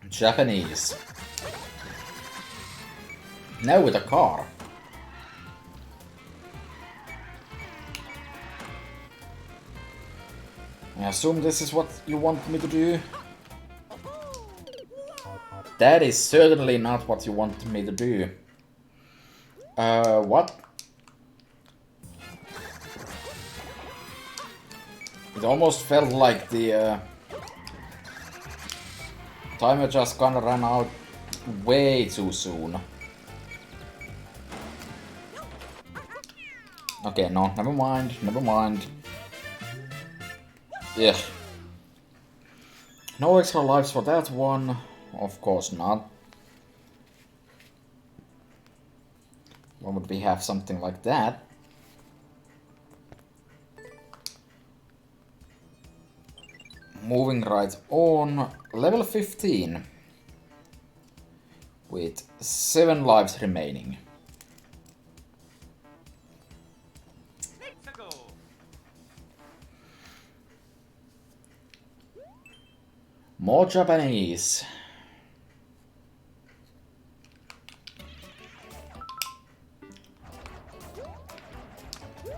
Japanese. Now with a car. I assume this is what you want me to do? That is certainly not what you want me to do. What? It almost felt like the timer just kinda ran out way too soon. Okay, no, never mind. Yeah. No extra lives for that one. Of course not. Why would we have something like that? Moving right on. Level 15. With 7 lives remaining. More Japanese.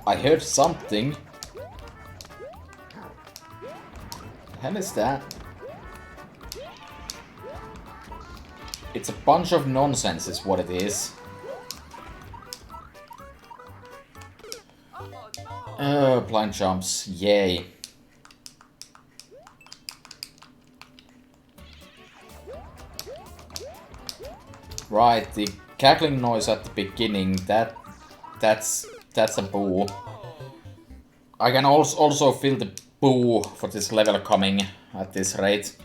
I heard something. The hell is that? It's a bunch of nonsense is what it is. Blind jumps, yay. Right, the cackling noise at the beginning, that's a boo. I can also feel the boo for this level coming at this rate.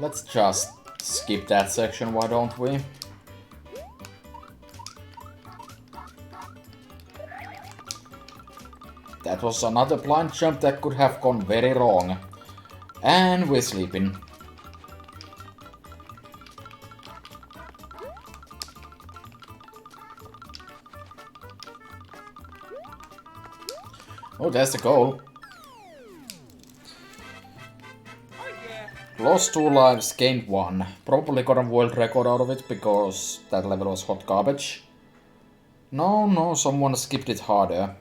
Let's just skip that section, why don't we? That was another blind jump that could have gone very wrong. And we're sleeping. Oh, there's the goal. Lost 2 lives, gained 1. Probably got a world record out of it because that level was hot garbage. No, someone skipped it harder.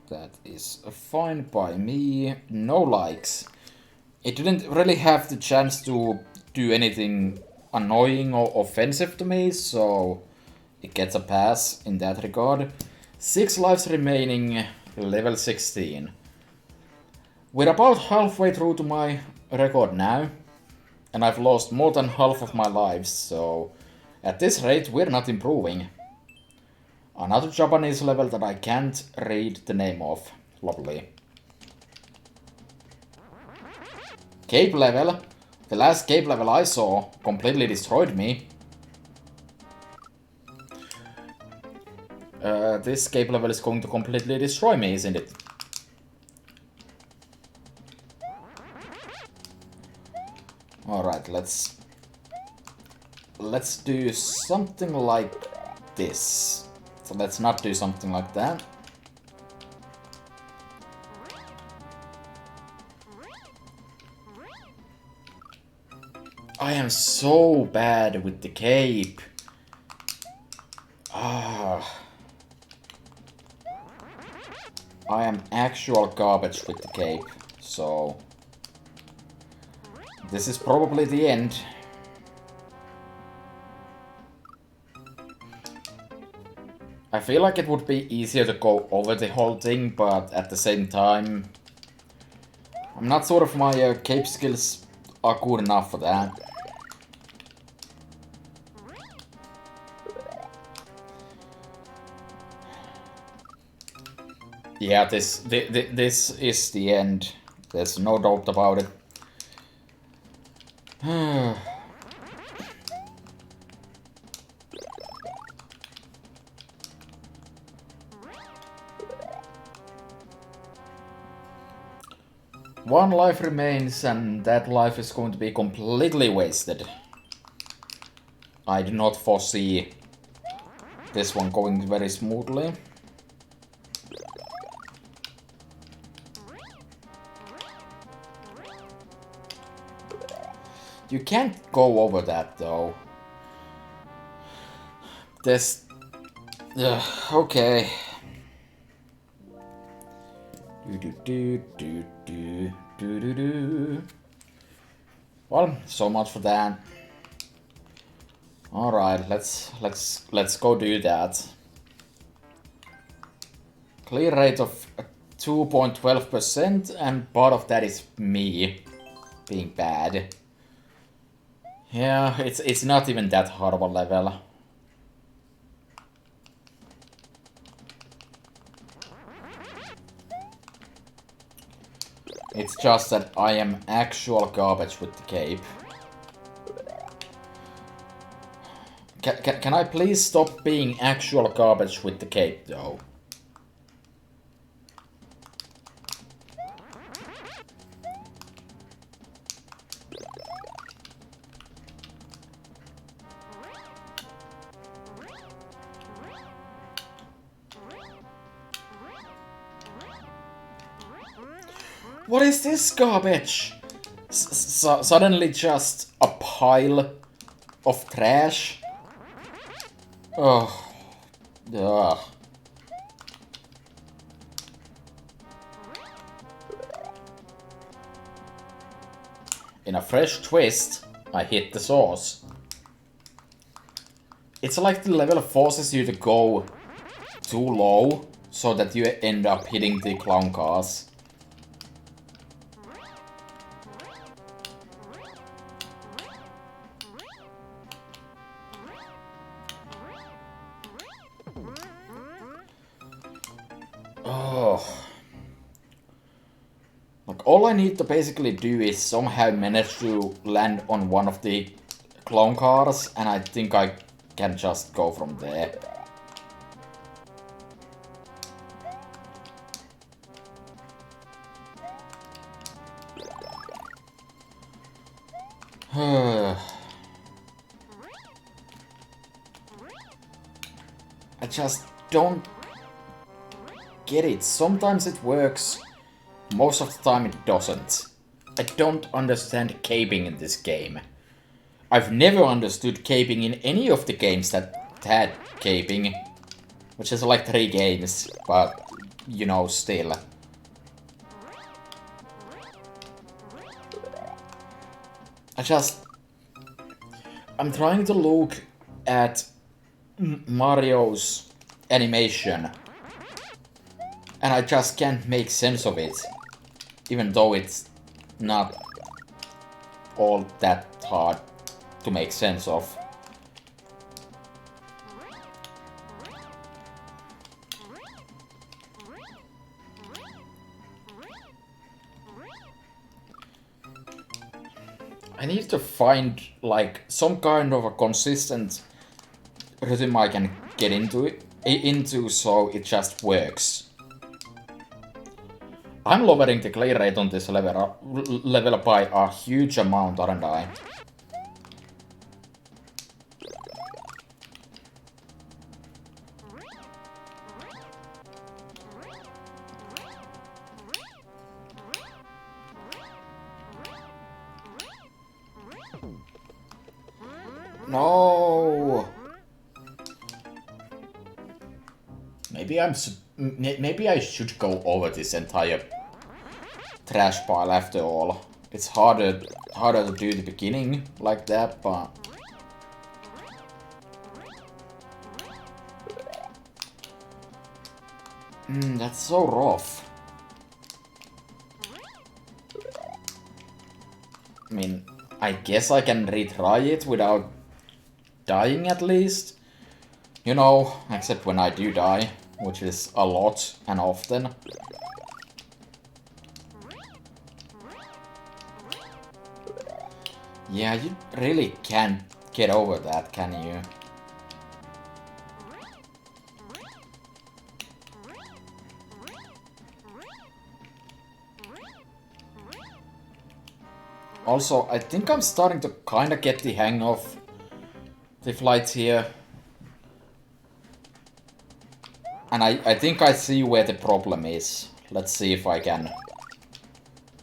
That is fine by me. No likes. It didn't really have the chance to do anything annoying or offensive to me, so it gets a pass in that regard. 6 lives remaining, level 16. We're about halfway through to my record now, and I've lost more than half of my lives, so at this rate we're not improving. Another Japanese level that I can't read the name of. Lovely. Cape level. The last Cape level I saw completely destroyed me. This Cape level is going to completely destroy me, isn't it? Alright, let's do something like this. So let's not do something like that. I am so bad with the cape. I am actual garbage with the cape, so this is probably the end. I feel like it would be easier to go over the whole thing, but at the same time, I'm not sure if my cape skills are good enough for that. Yeah, this is the end. There's no doubt about it. One life remains, and that life is going to be completely wasted. I do not foresee this one going very smoothly. You can't go over that, though. This... okay. Well, so much for that. All right, let's go do that. Clear rate of 2.12%, and part of that is me being bad. Yeah, it's not even that hard of a level. It's just that I am actual garbage with the cape. Can I please stop being actual garbage with the cape, though? What is this garbage? Suddenly just a pile of trash? Oh. Ugh. In a fresh twist, I hit the source. It's like the level forces you to go too low, so that you end up hitting the clown cars. All I need to basically do is somehow manage to land on one of the clone cars, and I think I can just go from there. I just don't get it. Sometimes it works. Most of the time it doesn't. I don't understand caping in this game. I've never understood caping in any of the games that had caping. Which is like 3 games, but, you know, still. I'm trying to look at Mario's animation. And I just can't make sense of it. Even though it's not all that hard to make sense of. I need to find like some kind of a consistent rhythm I can get into so it just works. I'm lowering the clear rate on this level by a huge amount, aren't I? No! maybe I should go over this entire trash pile after all. It's harder to do the beginning like that, but that's so rough. I mean, I guess I can retry it without dying at least. You know, except when I do die, which is a lot and often. Yeah, you really can't get over that, can you? Also, I think I'm starting to kinda get the hang of the flights here. And I think I see where the problem is. Let's see if I can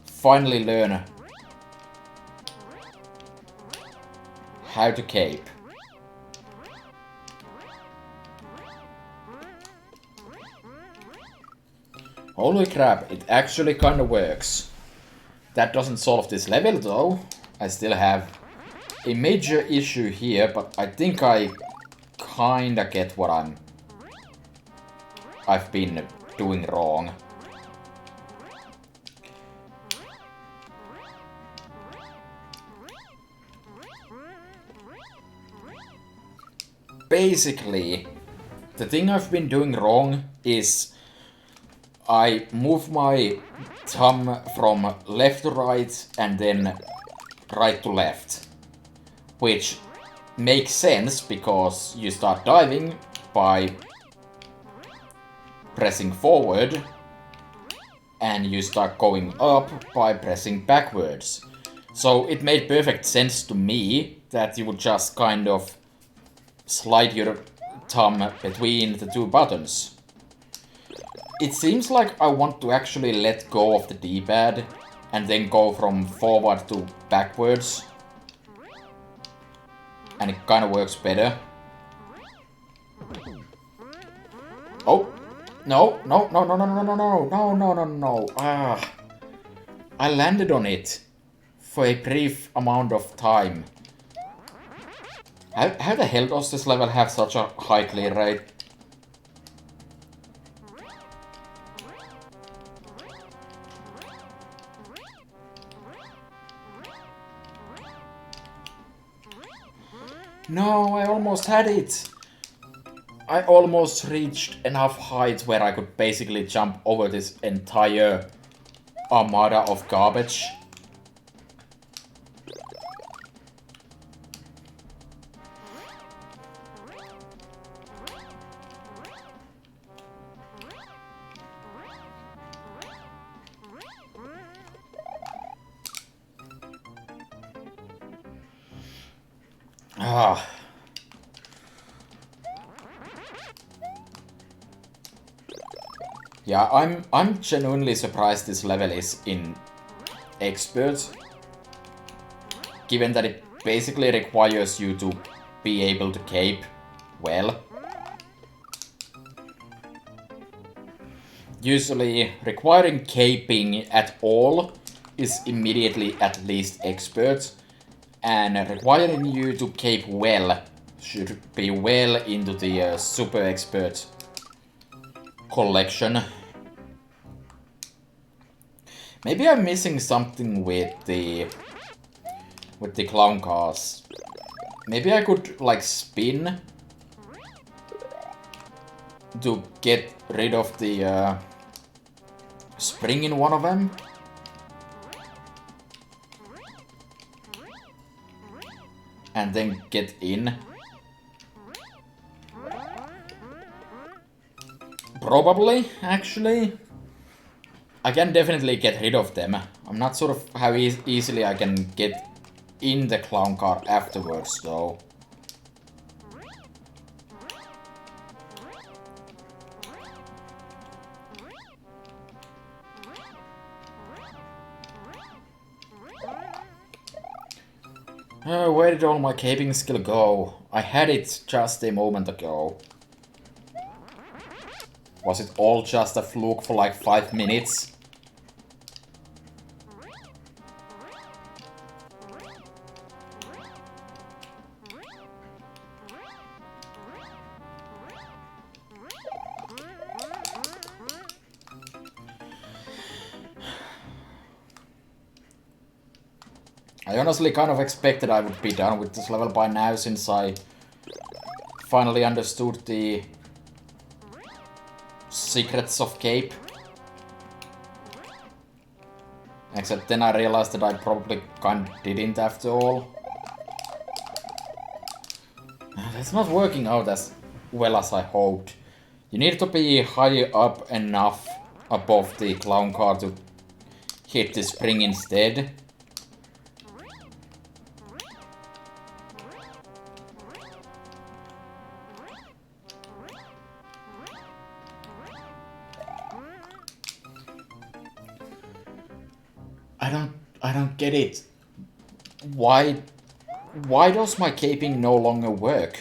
finally learn how to cape. Holy crap, it actually kinda works. That doesn't solve this level though. I still have a major issue here, but I think I kinda get what I've been doing wrong. Basically, the thing I've been doing wrong is I move my thumb from left to right and then right to left. Which makes sense because you start diving by pressing forward and you start going up by pressing backwards. So it made perfect sense to me that you would just kind of slide your thumb between the two buttons. It seems like I want to actually let go of the D-pad and then go from forward to backwards. And it kind of works better. Oh! No, no, no, no, no, no, no, no, no, no, no, no. Ah. I landed on it for a brief amount of time. How the hell does this level have such a high clear rate? No, I almost had it. I almost reached enough height where I could basically jump over this entire armada of garbage. Ah. Yeah, I'm genuinely surprised this level is in expert, given that it basically requires you to be able to cape well. Usually, requiring caping at all is immediately at least expert, and requiring you to cape well should be well into the super expert collection. Maybe I'm missing something with the clown cars. Maybe I could like spin to get rid of the spring in one of them. And then get in. Probably, actually. I can definitely get rid of them. I'm not sure of how easily I can get in the clown car afterwards, though. Where did all my caping skill go? I had it just a moment ago. Was it all just a fluke for like 5 minutes? I honestly kind of expected I would be done with this level by now, since I finally understood the secrets of Cape. Except then I realized that I probably kind of didn't after all. That's not working out as well as I hoped. You need to be high up enough above the clown car to hit the spring instead. I don't get it. Why does my caping no longer work?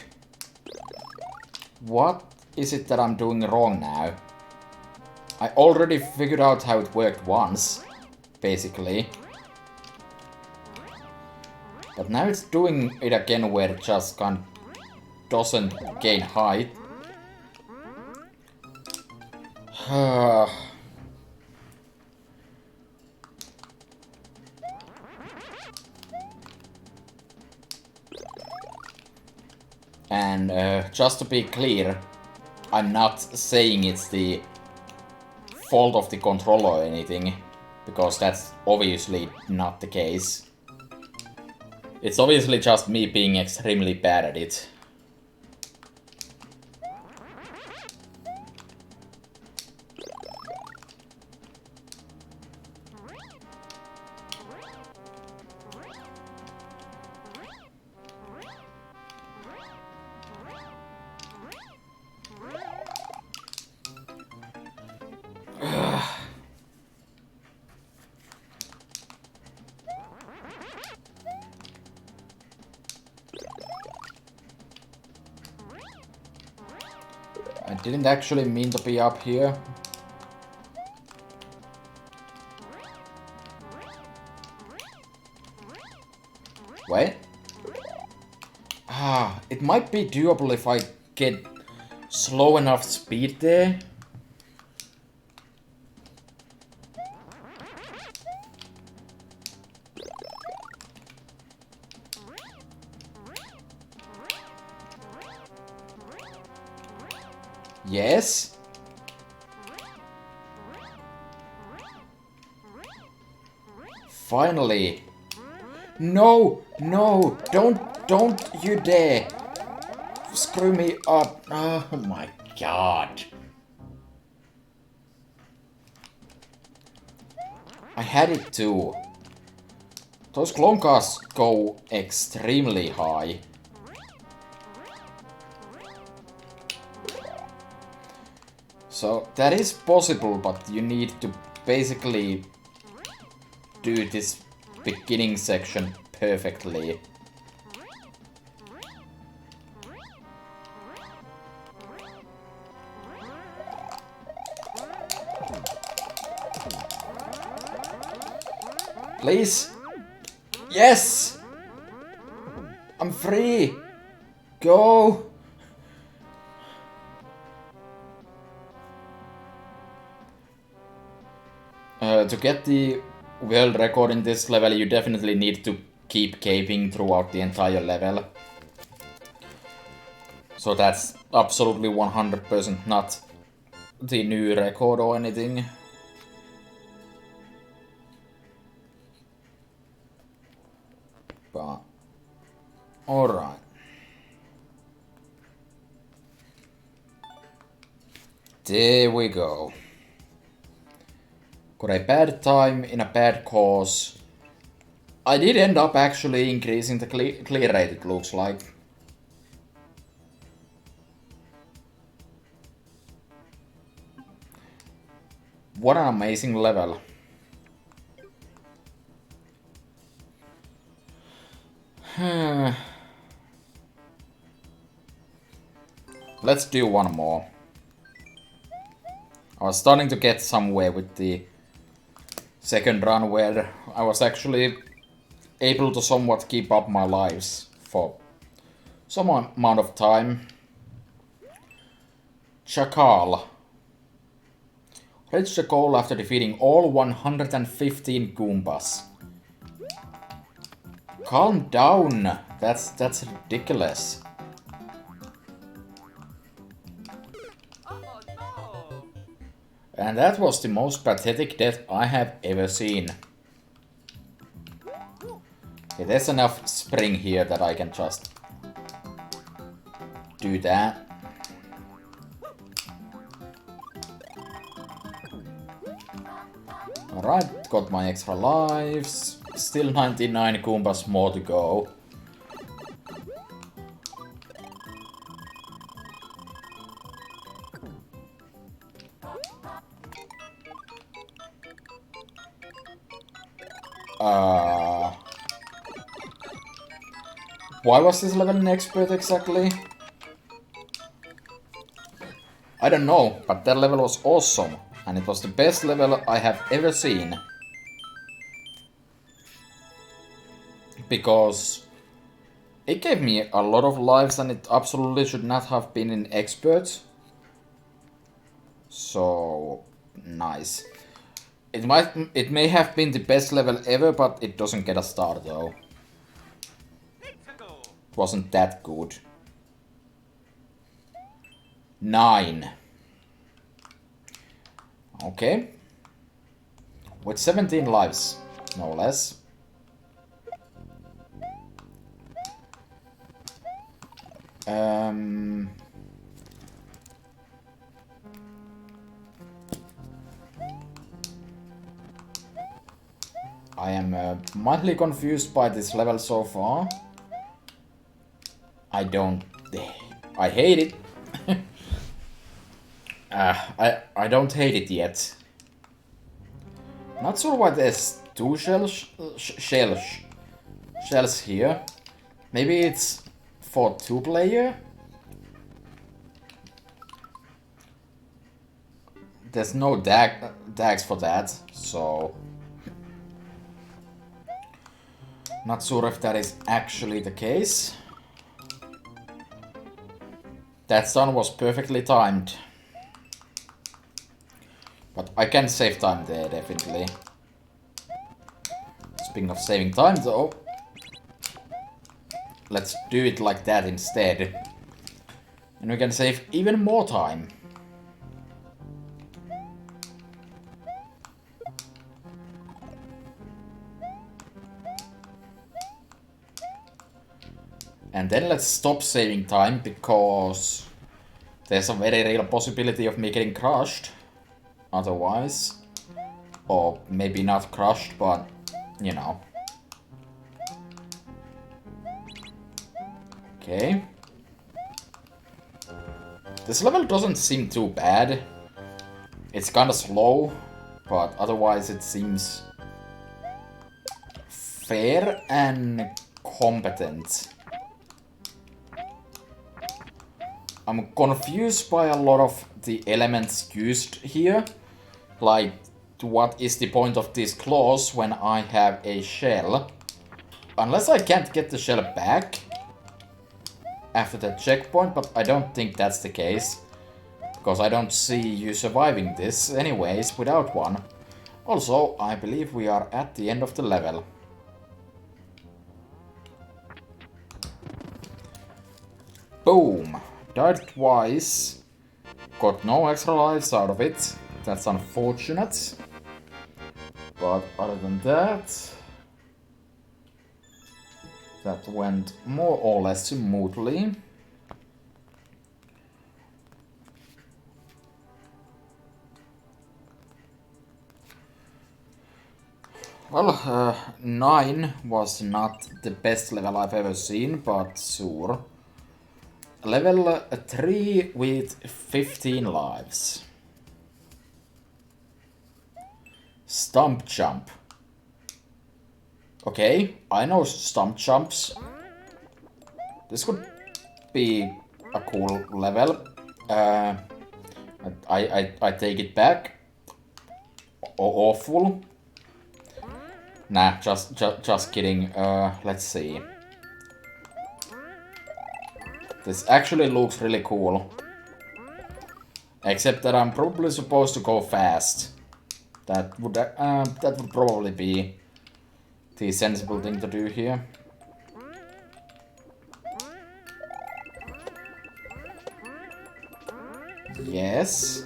What is it that I'm doing wrong now? I already figured out how it worked once, basically. But now it's doing it again where it just kind of doesn't gain height. And just to be clear, I'm not saying it's the fault of the controller or anything, because that's obviously not the case. It's obviously just me being extremely bad at it. I didn't actually mean to be up here. Wait. It might be doable if I get slow enough speed there. Yes. Finally. No, no, don't you dare. Screw me up. Oh my god. I had it too. Those clone cars go extremely high. So that is possible, but you need to basically do this beginning section perfectly. Please? Yes! I'm free! Go! To get the world record in this level, you definitely need to keep caping throughout the entire level. So that's absolutely 100% not the new record or anything. But alright. There we go. Got a bad time in a bad course. I did end up actually increasing the clear rate, it looks like. What an amazing level. Let's do one more. I was starting to get somewhere with the second run where I was actually able to somewhat keep up my lives for some amount of time. Chacal. Reached the goal after defeating all 115 Goombas. Calm down. That's ridiculous. And that was the most pathetic death I have ever seen. Okay, there's enough spring here that I can just do that. Alright, got my extra lives. Still 99 Goombas more to go. Why was this level an expert exactly? I don't know, but that level was awesome. And it was the best level I have ever seen. Because it gave me a lot of lives and it absolutely should not have been in expert. So nice. It may have been the best level ever, but it doesn't get a star though. It wasn't that good. 9. Okay. With 17 lives, no less. I am mildly confused by this level so far. I hate it. I don't hate it yet. Not sure why there's two shells here. Maybe it's for 2-player? There's no dags for that, so... Not sure if that is actually the case. That stun was perfectly timed. But I can save time there, definitely. Speaking of saving time, though, let's do it like that instead. And we can save even more time. And then let's stop saving time, because there's a very real possibility of me getting crushed. Otherwise. Or maybe not crushed, but, you know. Okay. This level doesn't seem too bad. It's kinda slow, but otherwise it seems fair and competent. I'm confused by a lot of the elements used here. Like, what is the point of these claws when I have a shell? Unless I can't get the shell back after the checkpoint, but I don't think that's the case. Because I don't see you surviving this anyways without one. Also, I believe we are at the end of the level. Boom. Died twice. Got no extra lives out of it. That's unfortunate. But other than that, that went more or less smoothly. Well, 9 was not the best level I've ever seen, but sure. Level 3 with 15 lives. Stump jump. Okay, I know stump jumps. This could be a cool level. I take it back. Awful. Nah, just kidding. Let's see. This actually looks really cool. Except that I'm probably supposed to go fast. That would probably be the sensible thing to do here. Yes.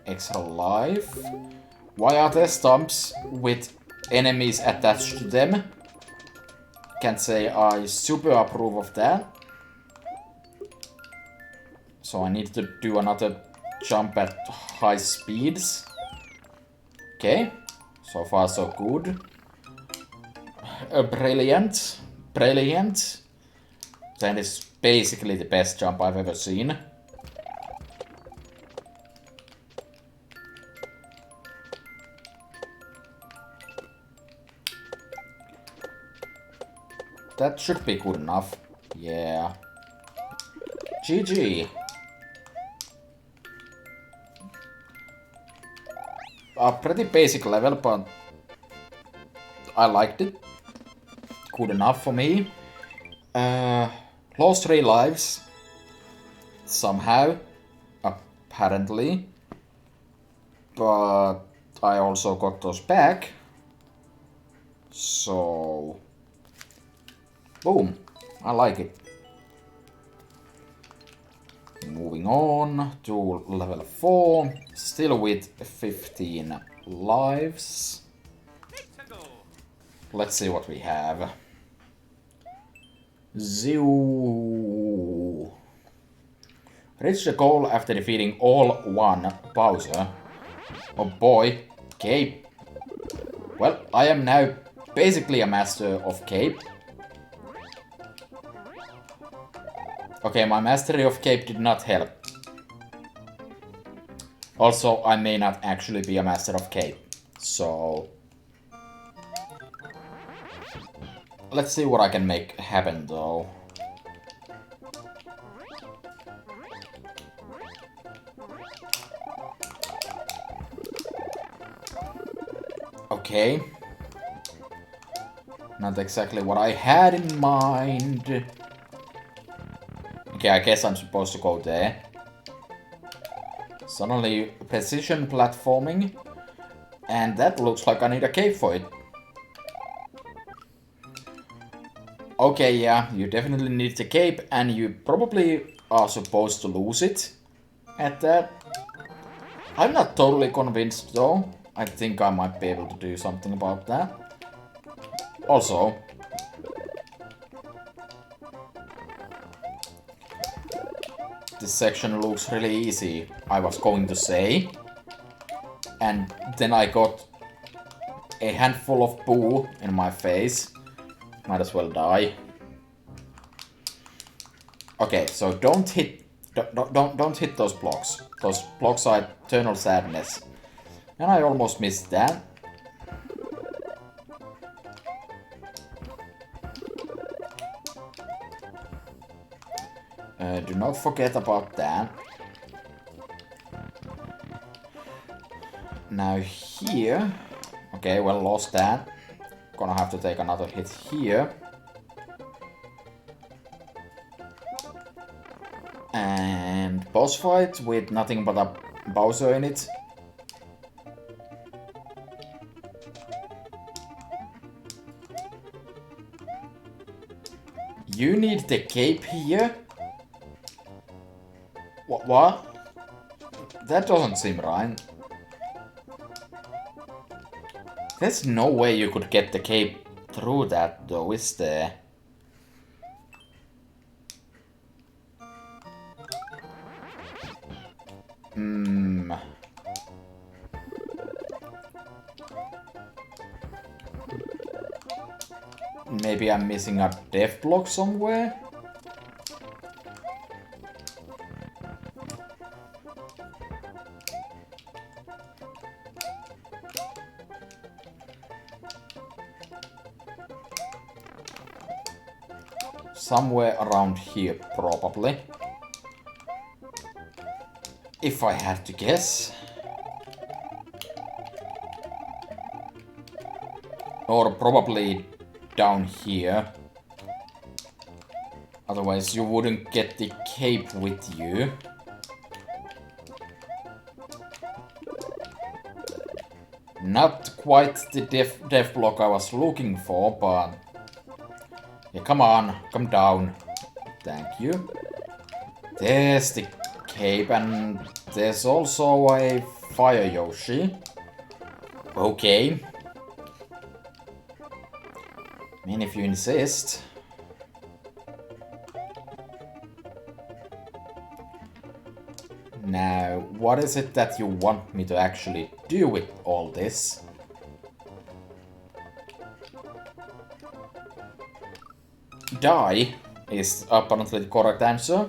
Extra life. Why are there stumps with enemies attached to them? Can't say I super approve of that. So I need to do another jump at high speeds. Okay. So far so good. Brilliant. Brilliant. That is basically the best jump I've ever seen. That should be good enough. Yeah. GG. A pretty basic level, but I liked it. Good enough for me. Lost 3 lives. Somehow. Apparently. But I also got those back. So... boom. I like it. Moving on to level 4. Still with 15 lives. Let's see what we have. Ziuuuuuuu. Reach the goal after defeating all one Bowser. Oh boy. Cape. Well, I am now basically a master of Cape. Okay, my mastery of Cape did not help. Also, I may not actually be a master of Cape. So... let's see what I can make happen, though. Okay. Not exactly what I had in mind. Okay, I guess I'm supposed to go there. Suddenly, precision platforming. And that looks like I need a cave for it. Okay, yeah, you definitely need the cape, and you probably are supposed to lose it at that. I'm not totally convinced, though. I think I might be able to do something about that. Also... this section looks really easy, I was going to say. And then I got a handful of poo in my face. Might as well die. Okay, so don't hit those blocks. Those blocks are eternal sadness. And I almost missed that. Do not forget about that. Now here... okay, well, lost that. Gonna have to take another hit here. And boss fight with nothing but a Bowser in it. You need the cape here? What? That doesn't seem right. There's no way you could get the cape through that, though, is there? Maybe I'm missing a death block somewhere? somewhere around here, probably. If I had to guess. Or probably down here. Otherwise you wouldn't get the cape with you. Not quite the death block I was looking for, but... Yeah, come on, come down. Thank you. There's the cape, and there's also a fire Yoshi. Okay. I mean, if you insist. Now, what is it that you want me to actually do with all this? Die is apparently the correct answer.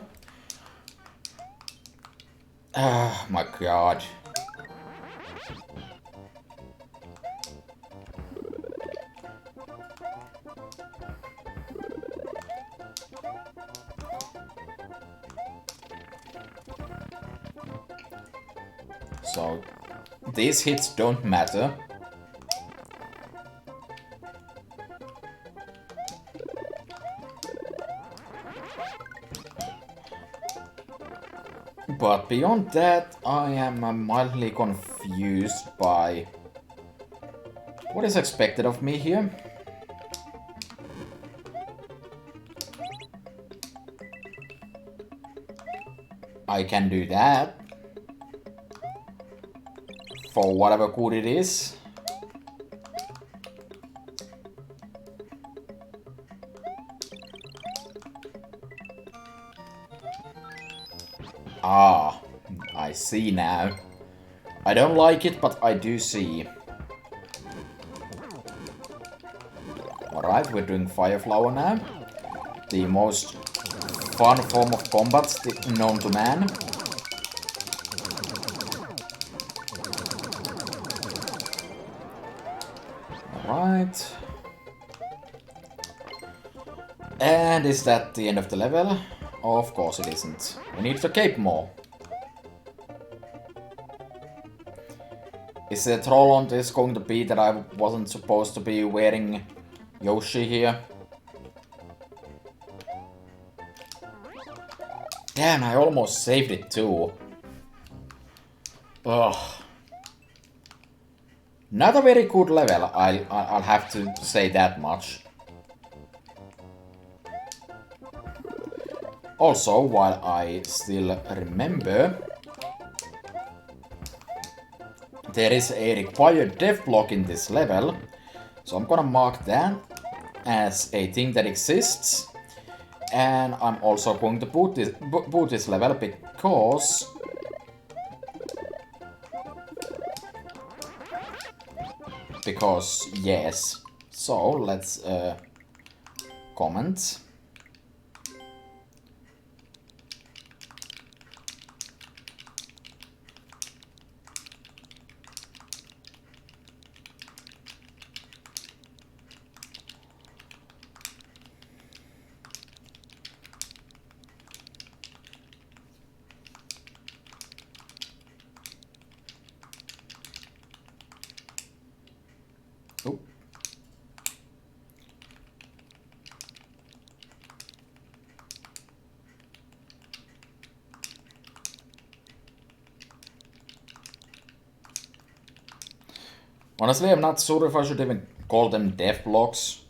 Ah, my god. So, these hits don't matter. But beyond that, I am mildly confused by what is expected of me here. I can do that. For whatever good it is. Ah, I see now. I don't like it, but I do see. Alright, we're doing Fire Flower now. The most fun form of combat known to man. Alright. And is that the end of the level? Of course it isn't. We need the cape more. Is the troll on this going to be that I wasn't supposed to be wearing Yoshi here? Damn, I almost saved it too. Ugh. Not a very good level, I'll have to say that much. Also, while I still remember, there is a required death block in this level, so I'm gonna mark that as a thing that exists, and I'm also going to boot this level because yes. So let's comment. Oh. Honestly, I'm not sure if I should even call them death blocks.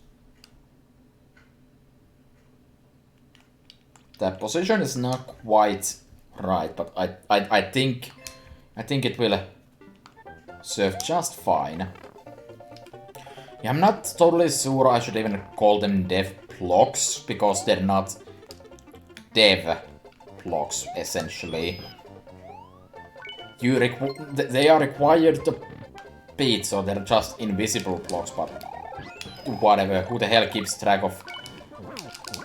That position is not quite right, but I think it will serve just fine. Yeah, I'm not totally sure I should even call them dev blocks, because they're not dev blocks, essentially. They are required to beat, so they're just invisible blocks, but whatever. Who the hell keeps track of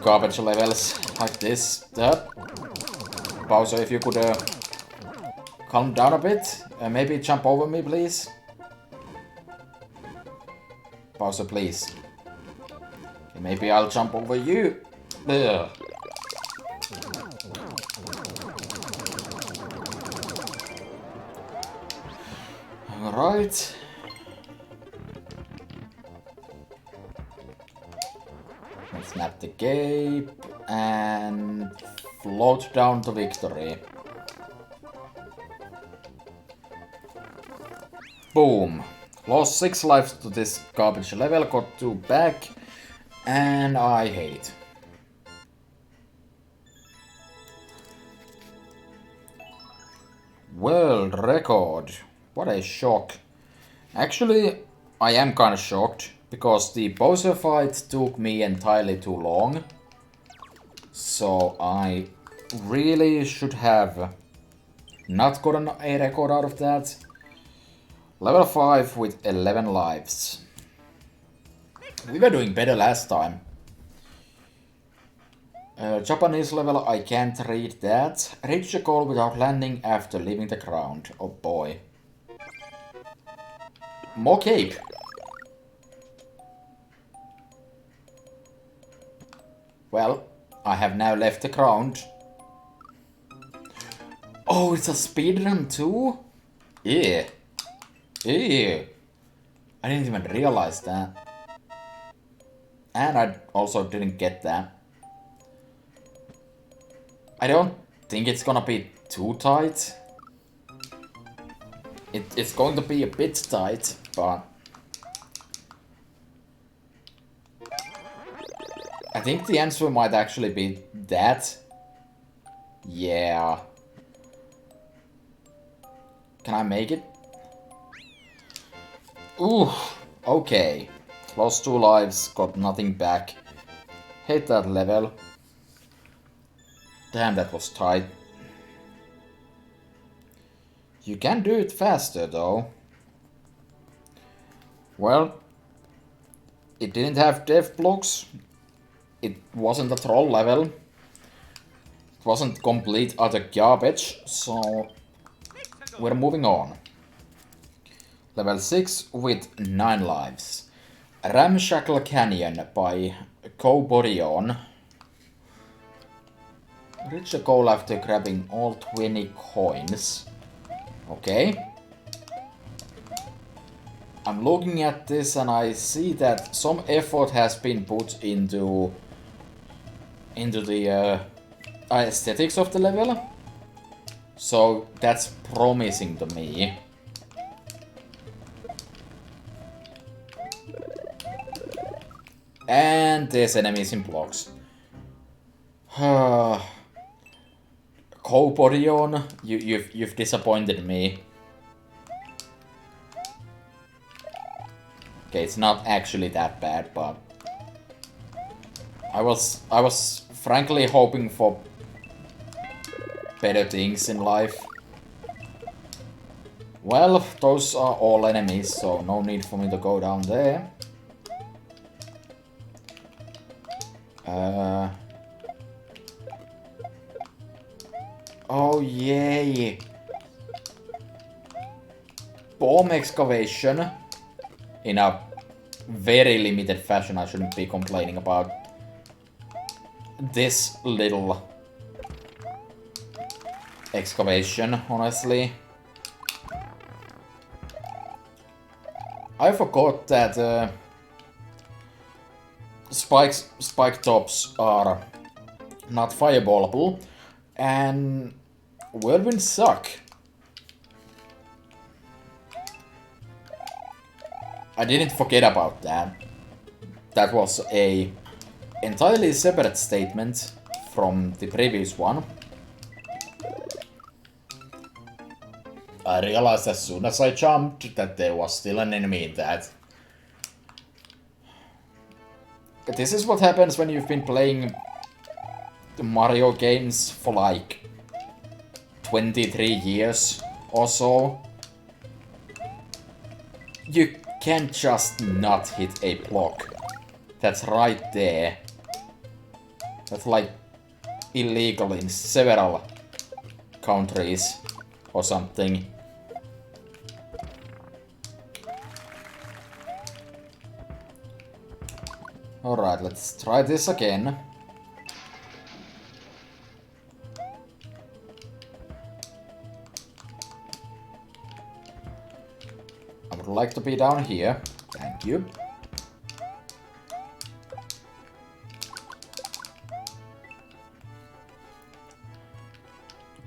garbage levels like this? Bowser, if you could calm down a bit, maybe jump over me, please. Bowser, please. Okay, maybe I'll jump over you. Ugh. Alright. Let's snap the cape and float down to victory. Boom. Lost 6 lives to this garbage level, got 2 back, and I hate it. World record. What a shock. Actually, I am kinda shocked, because the Bowser fight took me entirely too long. So I really should have not gotten a record out of that. Level 5 with 11 lives. We were doing better last time. Japanese level, I can't read that. Reach the goal without landing after leaving the ground. Oh boy. More cape. Well, I have now left the ground. Oh, it's a speedrun too? Yeah. Ew. I didn't even realize that. And I also didn't get that. I don't think it's gonna be too tight. It's going to be a bit tight, but I think the answer might actually be that. Yeah. Can I make it? Ooh, okay. Lost 2 lives, got nothing back. Hate that level. Damn, that was tight. You can do it faster though. Well, it didn't have death blocks. It wasn't a troll level. It wasn't complete utter garbage, so we're moving on. Level 6 with 9 lives. Ramshackle Canyon by Coborion. Reach the goal after grabbing all 20 coins. Okay. I'm looking at this and I see that some effort has been put into the aesthetics of the level. So that's promising to me. And there's enemies in blocks. Coborion, you've disappointed me. Okay, it's not actually that bad, but I was frankly hoping for better things in life. Well, those are all enemies, so no need for me to go down there. Oh yay! Bomb excavation in a very limited fashion. I shouldn't be complaining about this little excavation, honestly. I forgot that spike tops are not fireballable, and whirlwinds suck. I didn't forget about that. That was a entirely separate statement from the previous one. I realized as soon as I jumped that there was still an enemy in that. This is what happens when you've been playing the Mario games for like 23 years or so. You can't just not hit a block. That's right there. That's like illegal in several countries or something. Alright, let's try this again. like to be down here. Thank you.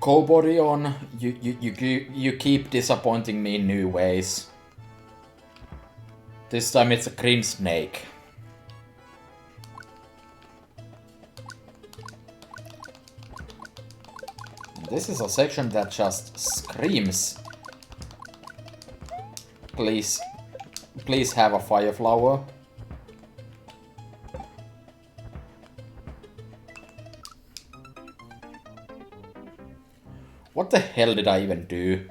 Cobodion, you keep disappointing me in new ways. This time it's a green snake. This is a section that just screams. Please have a fire flower. What the hell did I even do?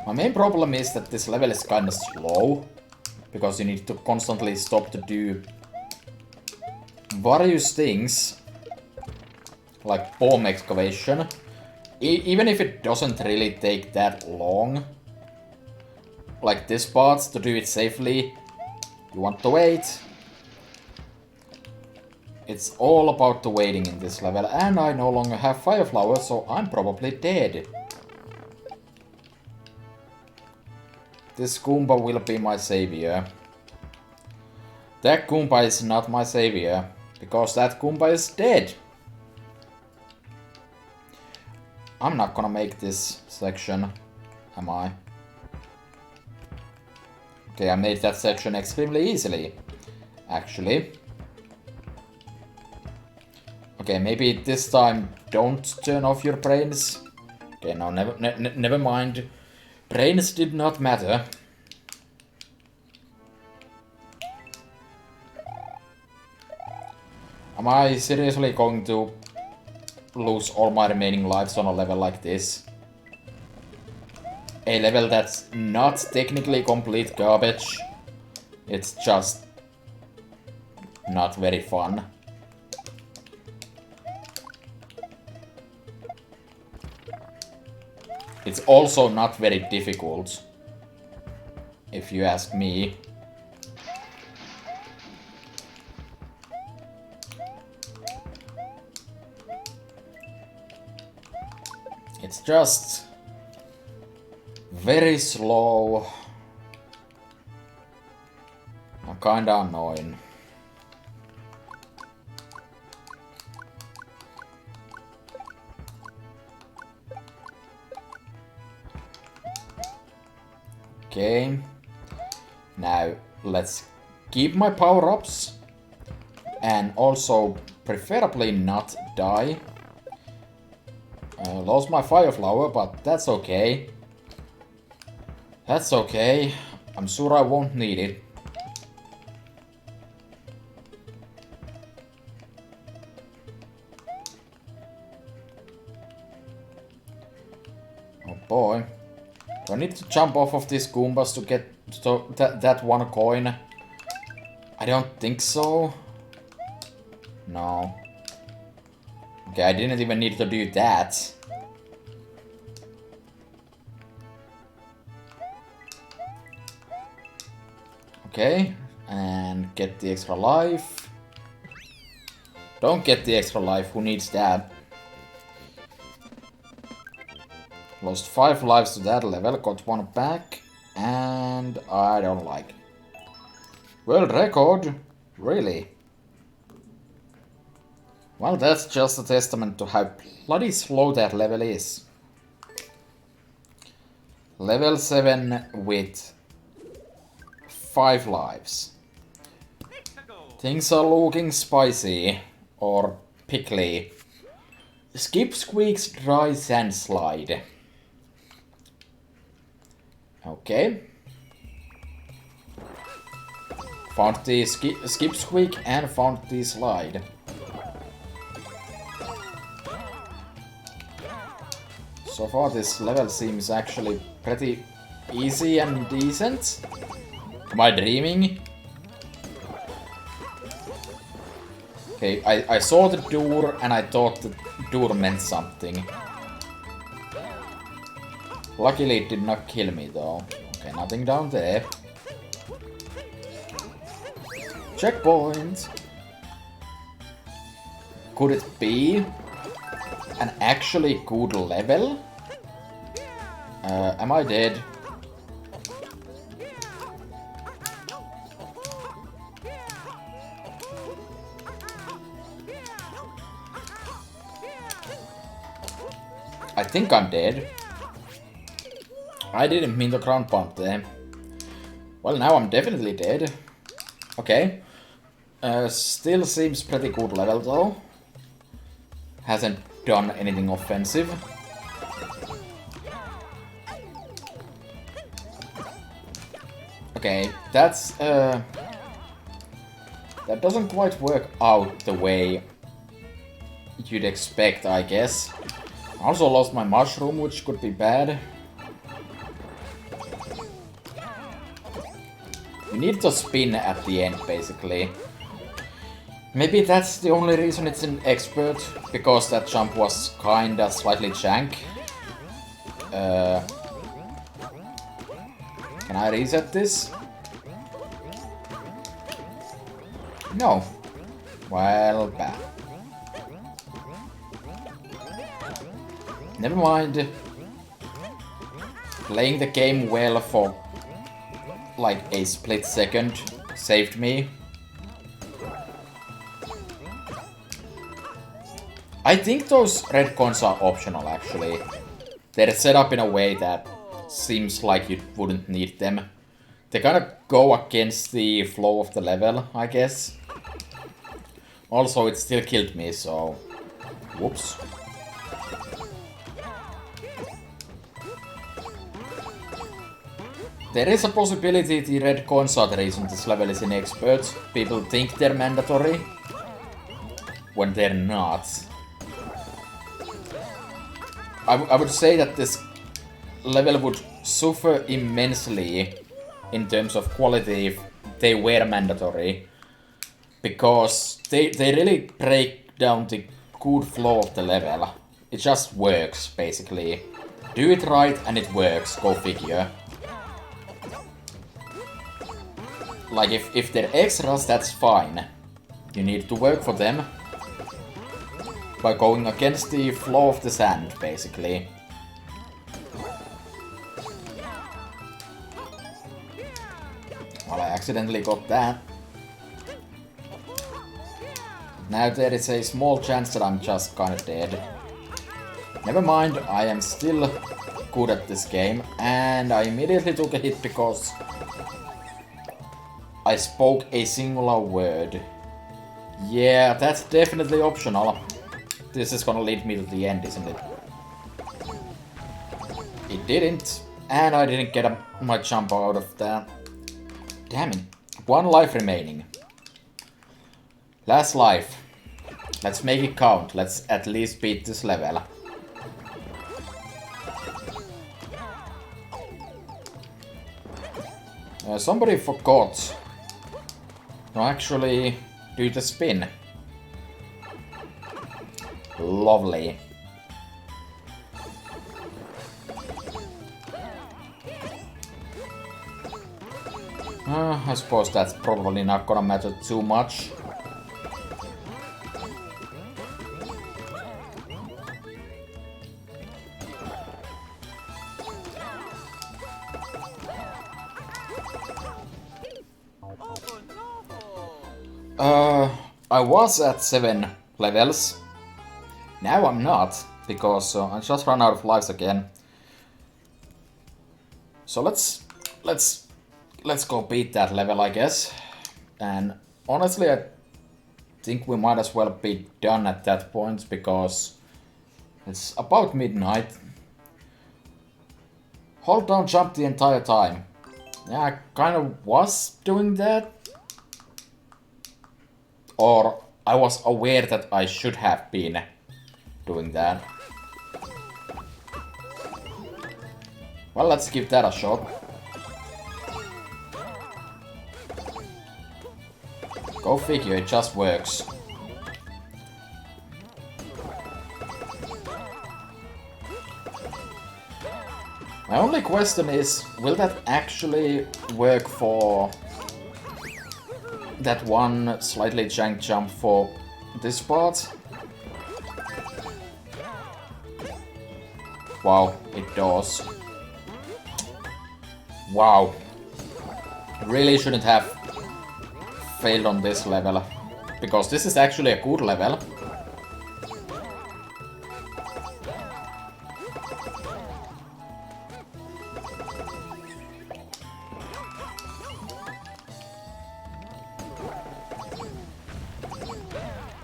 My main problem is that this level is kinda slow, because you need to constantly stop to do various things, like bomb excavation. Even if it doesn't really take that long, like this part, to do it safely, you want to wait. It's all about the waiting in this level, and I no longer have fire flowers, so I'm probably dead. This Goomba will be my savior. That Goomba is not my savior, because that Goomba is dead. I'm not gonna make this section, am I? Okay, I made that section extremely easily, actually. Okay, maybe this time don't turn off your brains. Okay, no, never mind. Brains did not matter. Am I seriously going to lose all my remaining lives on a level like this? A level that's not technically complete garbage. It's just not very fun. It's also not very difficult, if you ask me. It's just very slow and kinda annoying. Okay, now let's keep my power-ups and also preferably not die. I lost my fire flower, but that's okay. That's okay. I'm sure I won't need it. Oh boy. Do I need to jump off of these Goombas to get that one coin? I don't think so. No. Okay, I didn't even need to do that. Okay, and get the extra life. Don't get the extra life, who needs that? Lost 5 lives to that level, got 1 back, and I don't like it. World record? Really? Well, that's just a testament to how bloody slow that level is. Level 7 with 5 lives. Things are looking spicy, or pickly. Skipsqueak's dry sand slide. Okay. Found the Skipsqueak and found the slide. So far this level seems actually pretty easy and decent. Am I dreaming? Okay, I saw the door and I thought the door meant something. Luckily it did not kill me though. Okay, nothing down there. Checkpoint! Could it be an actually good level? Am I dead? I think I'm dead. I didn't mean to ground pound there. Well, now I'm definitely dead. Okay. Still seems pretty good level though. Hasn't done anything offensive. Okay, that's that doesn't quite work out the way you'd expect, I guess. I also lost my mushroom, which could be bad. You need to spin at the end, basically. Maybe that's the only reason it's an expert, because that jump was kinda slightly jank. Can I reset this? No. Well, bad. Never mind. Playing the game well for like a split second saved me. I think those red coins are optional actually. They're set up in a way that seems like you wouldn't need them. They kind of go against the flow of the level, I guess. Also, it still killed me, so... Whoops. There is a possibility the red coins are the reason this level is in expert. People think they're mandatory, when they're not. I would say that this level would suffer immensely in terms of quality if they were mandatory. Because they really break down the good flow of the level. It just works, basically. Do it right and it works, go figure. Like, if they're extras, that's fine. You need to work for them. By going against the flow of the sand, basically. Well, I accidentally got that. Now there is a small chance that I'm just kinda dead. Never mind, I am still good at this game. And I immediately took a hit because I spoke a singular word. Yeah, that's definitely optional. This is gonna lead me to the end, isn't it? It didn't. And I didn't get my jump out of that. Damn it. One life remaining. Last life. Let's make it count. Let's at least beat this level. Somebody forgot to actually do the spin. Lovely. I suppose that's probably not gonna matter too much. I was at 7 levels. Now I'm not, because I just ran out of lives again. So let's go beat that level, I guess. And honestly, I think we might as well be done at that point, because it's about midnight. Hold down jump the entire time. Yeah, I kind of was doing that. Or I was aware that I should have been doing that. Well, let's give that a shot. Go figure, it just works. My only question is, will that actually work for that one slightly janked jump for this part? Wow, it does. Wow. Really shouldn't have failed on this level, because this is actually a good level.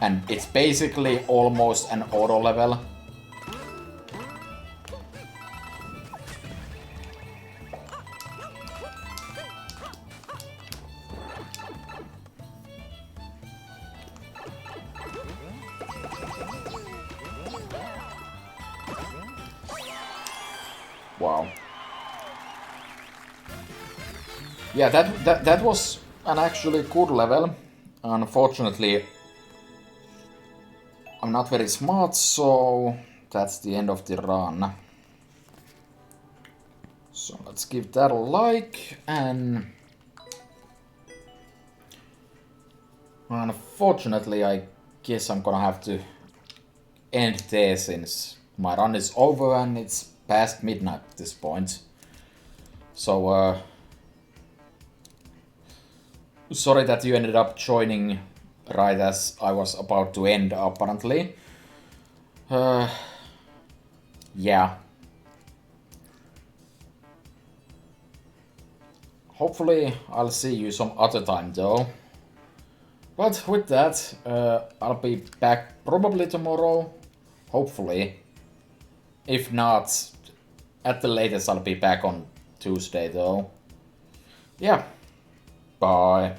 And it's basically almost an auto level. Wow. Yeah, that was an actually good level. Unfortunately, I'm not very smart, so that's the end of the run. So let's give that a like, and unfortunately I guess I'm gonna have to end there since my run is over and it's past midnight at this point. So sorry that you ended up joining right as I was about to end, apparently. Yeah. Hopefully I'll see you some other time though. But with that, I'll be back probably tomorrow. Hopefully. If not, at the latest I'll be back on Tuesday though. Yeah. Bye.